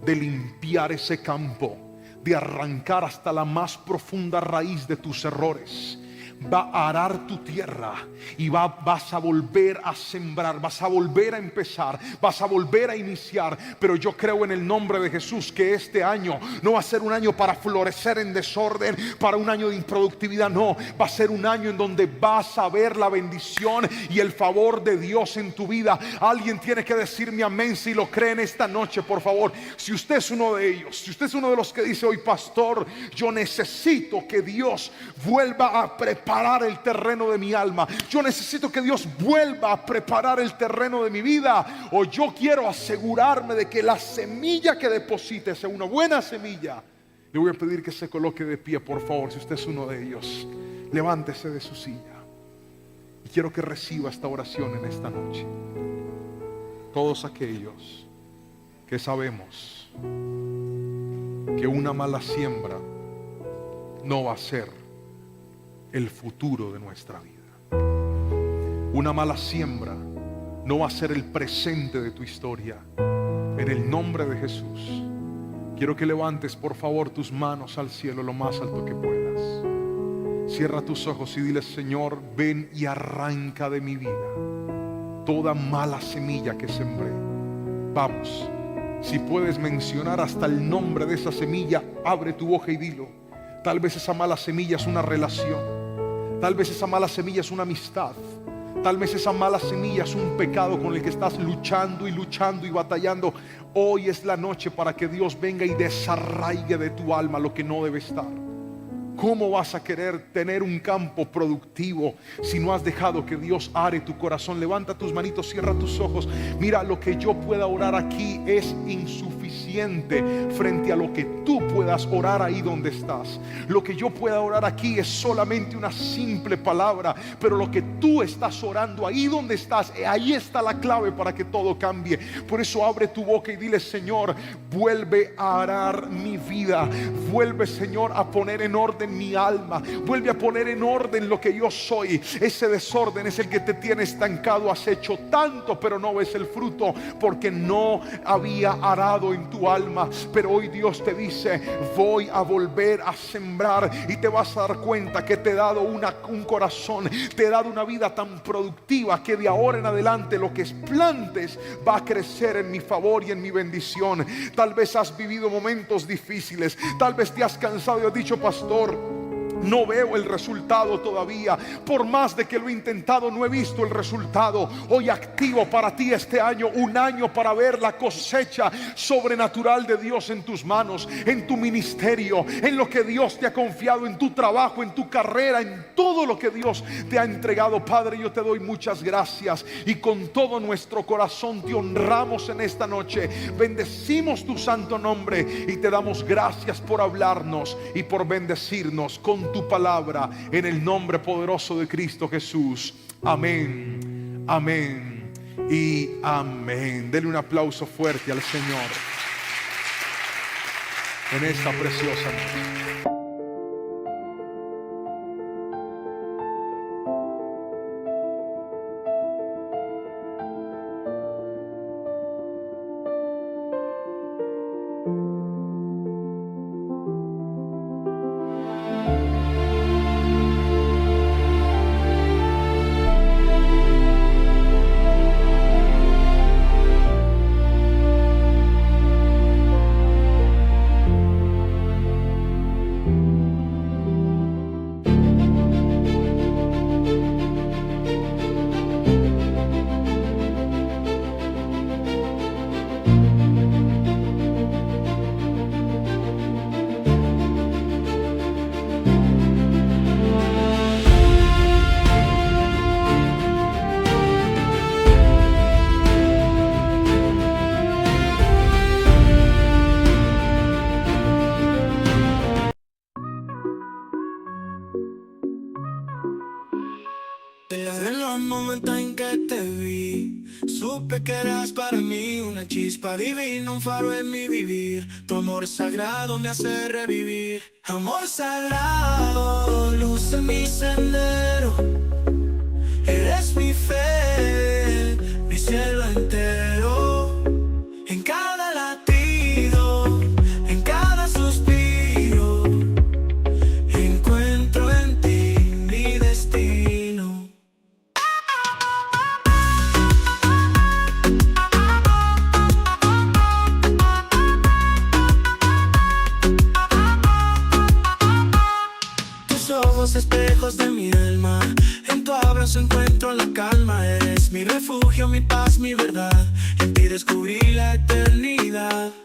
de limpiar ese campo, de arrancar hasta la más profunda raíz de tus errores. Va a arar tu tierra y vas a volver a sembrar, vas a volver a empezar, vas a volver a iniciar. Pero yo creo en el nombre de Jesús que este año no va a ser un año para florecer en desorden, para un año de improductividad, no, va a ser un año en donde vas a ver la bendición y el favor de Dios en tu vida. Alguien tiene que decirme amén si lo cree en esta noche, por favor. Si usted es uno de ellos, si usted es uno de los que dice hoy, pastor, yo necesito que Dios vuelva a preparar el terreno de mi alma, yo necesito que Dios vuelva a preparar el terreno de mi vida, o yo quiero asegurarme de que la semilla que deposite sea una buena semilla, le voy a pedir que se coloque de pie, por favor. Si usted es uno de ellos, levántese de su silla y quiero que reciba esta oración en esta noche. Todos aquellos que sabemos que una mala siembra no va a ser el futuro de nuestra vida. Una mala siembra no va a ser el presente de tu historia. En el nombre de Jesús, quiero que levantes por favor tus manos al cielo lo más alto que puedas. Cierra tus ojos y dile, Señor, ven y arranca de mi vida toda mala semilla que sembré. Vamos, si puedes mencionar hasta el nombre de esa semilla, abre tu boca y dilo. Tal vez esa mala semilla es una relación. Tal vez esa mala semilla es una amistad. Tal vez esa mala semilla es un pecado con el que estás luchando y batallando. Hoy es la noche para que Dios venga y desarraigue de tu alma lo que no debe estar. ¿Cómo vas a querer tener un campo productivo si no has dejado que Dios are tu corazón? Levanta tus manitos, cierra tus ojos. Mira, lo que yo pueda orar aquí es insuficiente frente a lo que tú puedas orar ahí donde estás. Lo que yo pueda orar aquí es solamente una simple palabra, pero lo que tú estás orando ahí donde estás, ahí está la clave para que todo cambie. Por eso abre tu boca y dile, Señor, vuelve a arar mi vida. Vuelve, Señor, a poner en orden mi alma, vuelve a poner en orden lo que yo soy. Ese desorden es el que te tiene estancado. Has hecho tanto pero no ves el fruto porque no había arado en tu alma. Pero hoy Dios te dice, voy a volver a sembrar y te vas a dar cuenta que te he dado un corazón, te he dado una vida tan productiva que de ahora en adelante lo que plantes va a crecer en mi favor y en mi bendición. Tal vez has vivido momentos difíciles, tal vez te has cansado y has dicho, pastor, no veo el resultado todavía. Por más de que lo he intentado, no he visto el resultado. Hoy activo para ti este año, un año para ver la cosecha sobrenatural de Dios en tus manos, en tu ministerio, en lo que Dios te ha confiado, en tu trabajo, en tu carrera, en todo lo que Dios te ha entregado. Padre, yo te doy muchas gracias y con todo nuestro corazón te honramos en esta noche. Bendecimos tu santo nombre y te damos gracias por hablarnos y por bendecirnos con tu palabra, en el nombre poderoso de Cristo Jesús. Amén, amén y amén. Denle un aplauso fuerte al Señor en esta preciosa noche. Desde los momentos en que te vi, supe que eras para mí una chispa divina, un faro en mi vivir. Tu amor sagrado me hace revivir. Amor sagrado, luz en mi sendero. Eres mi fe, mi cielo entero. En cada latido, en cada suspiro, encuentro en ti mi destino. Tus ojos espejos de mi alma, en tu abrazo encuentro la calma. Eres mi refugio, mi paz, mi verdad. En ti descubrí la eternidad.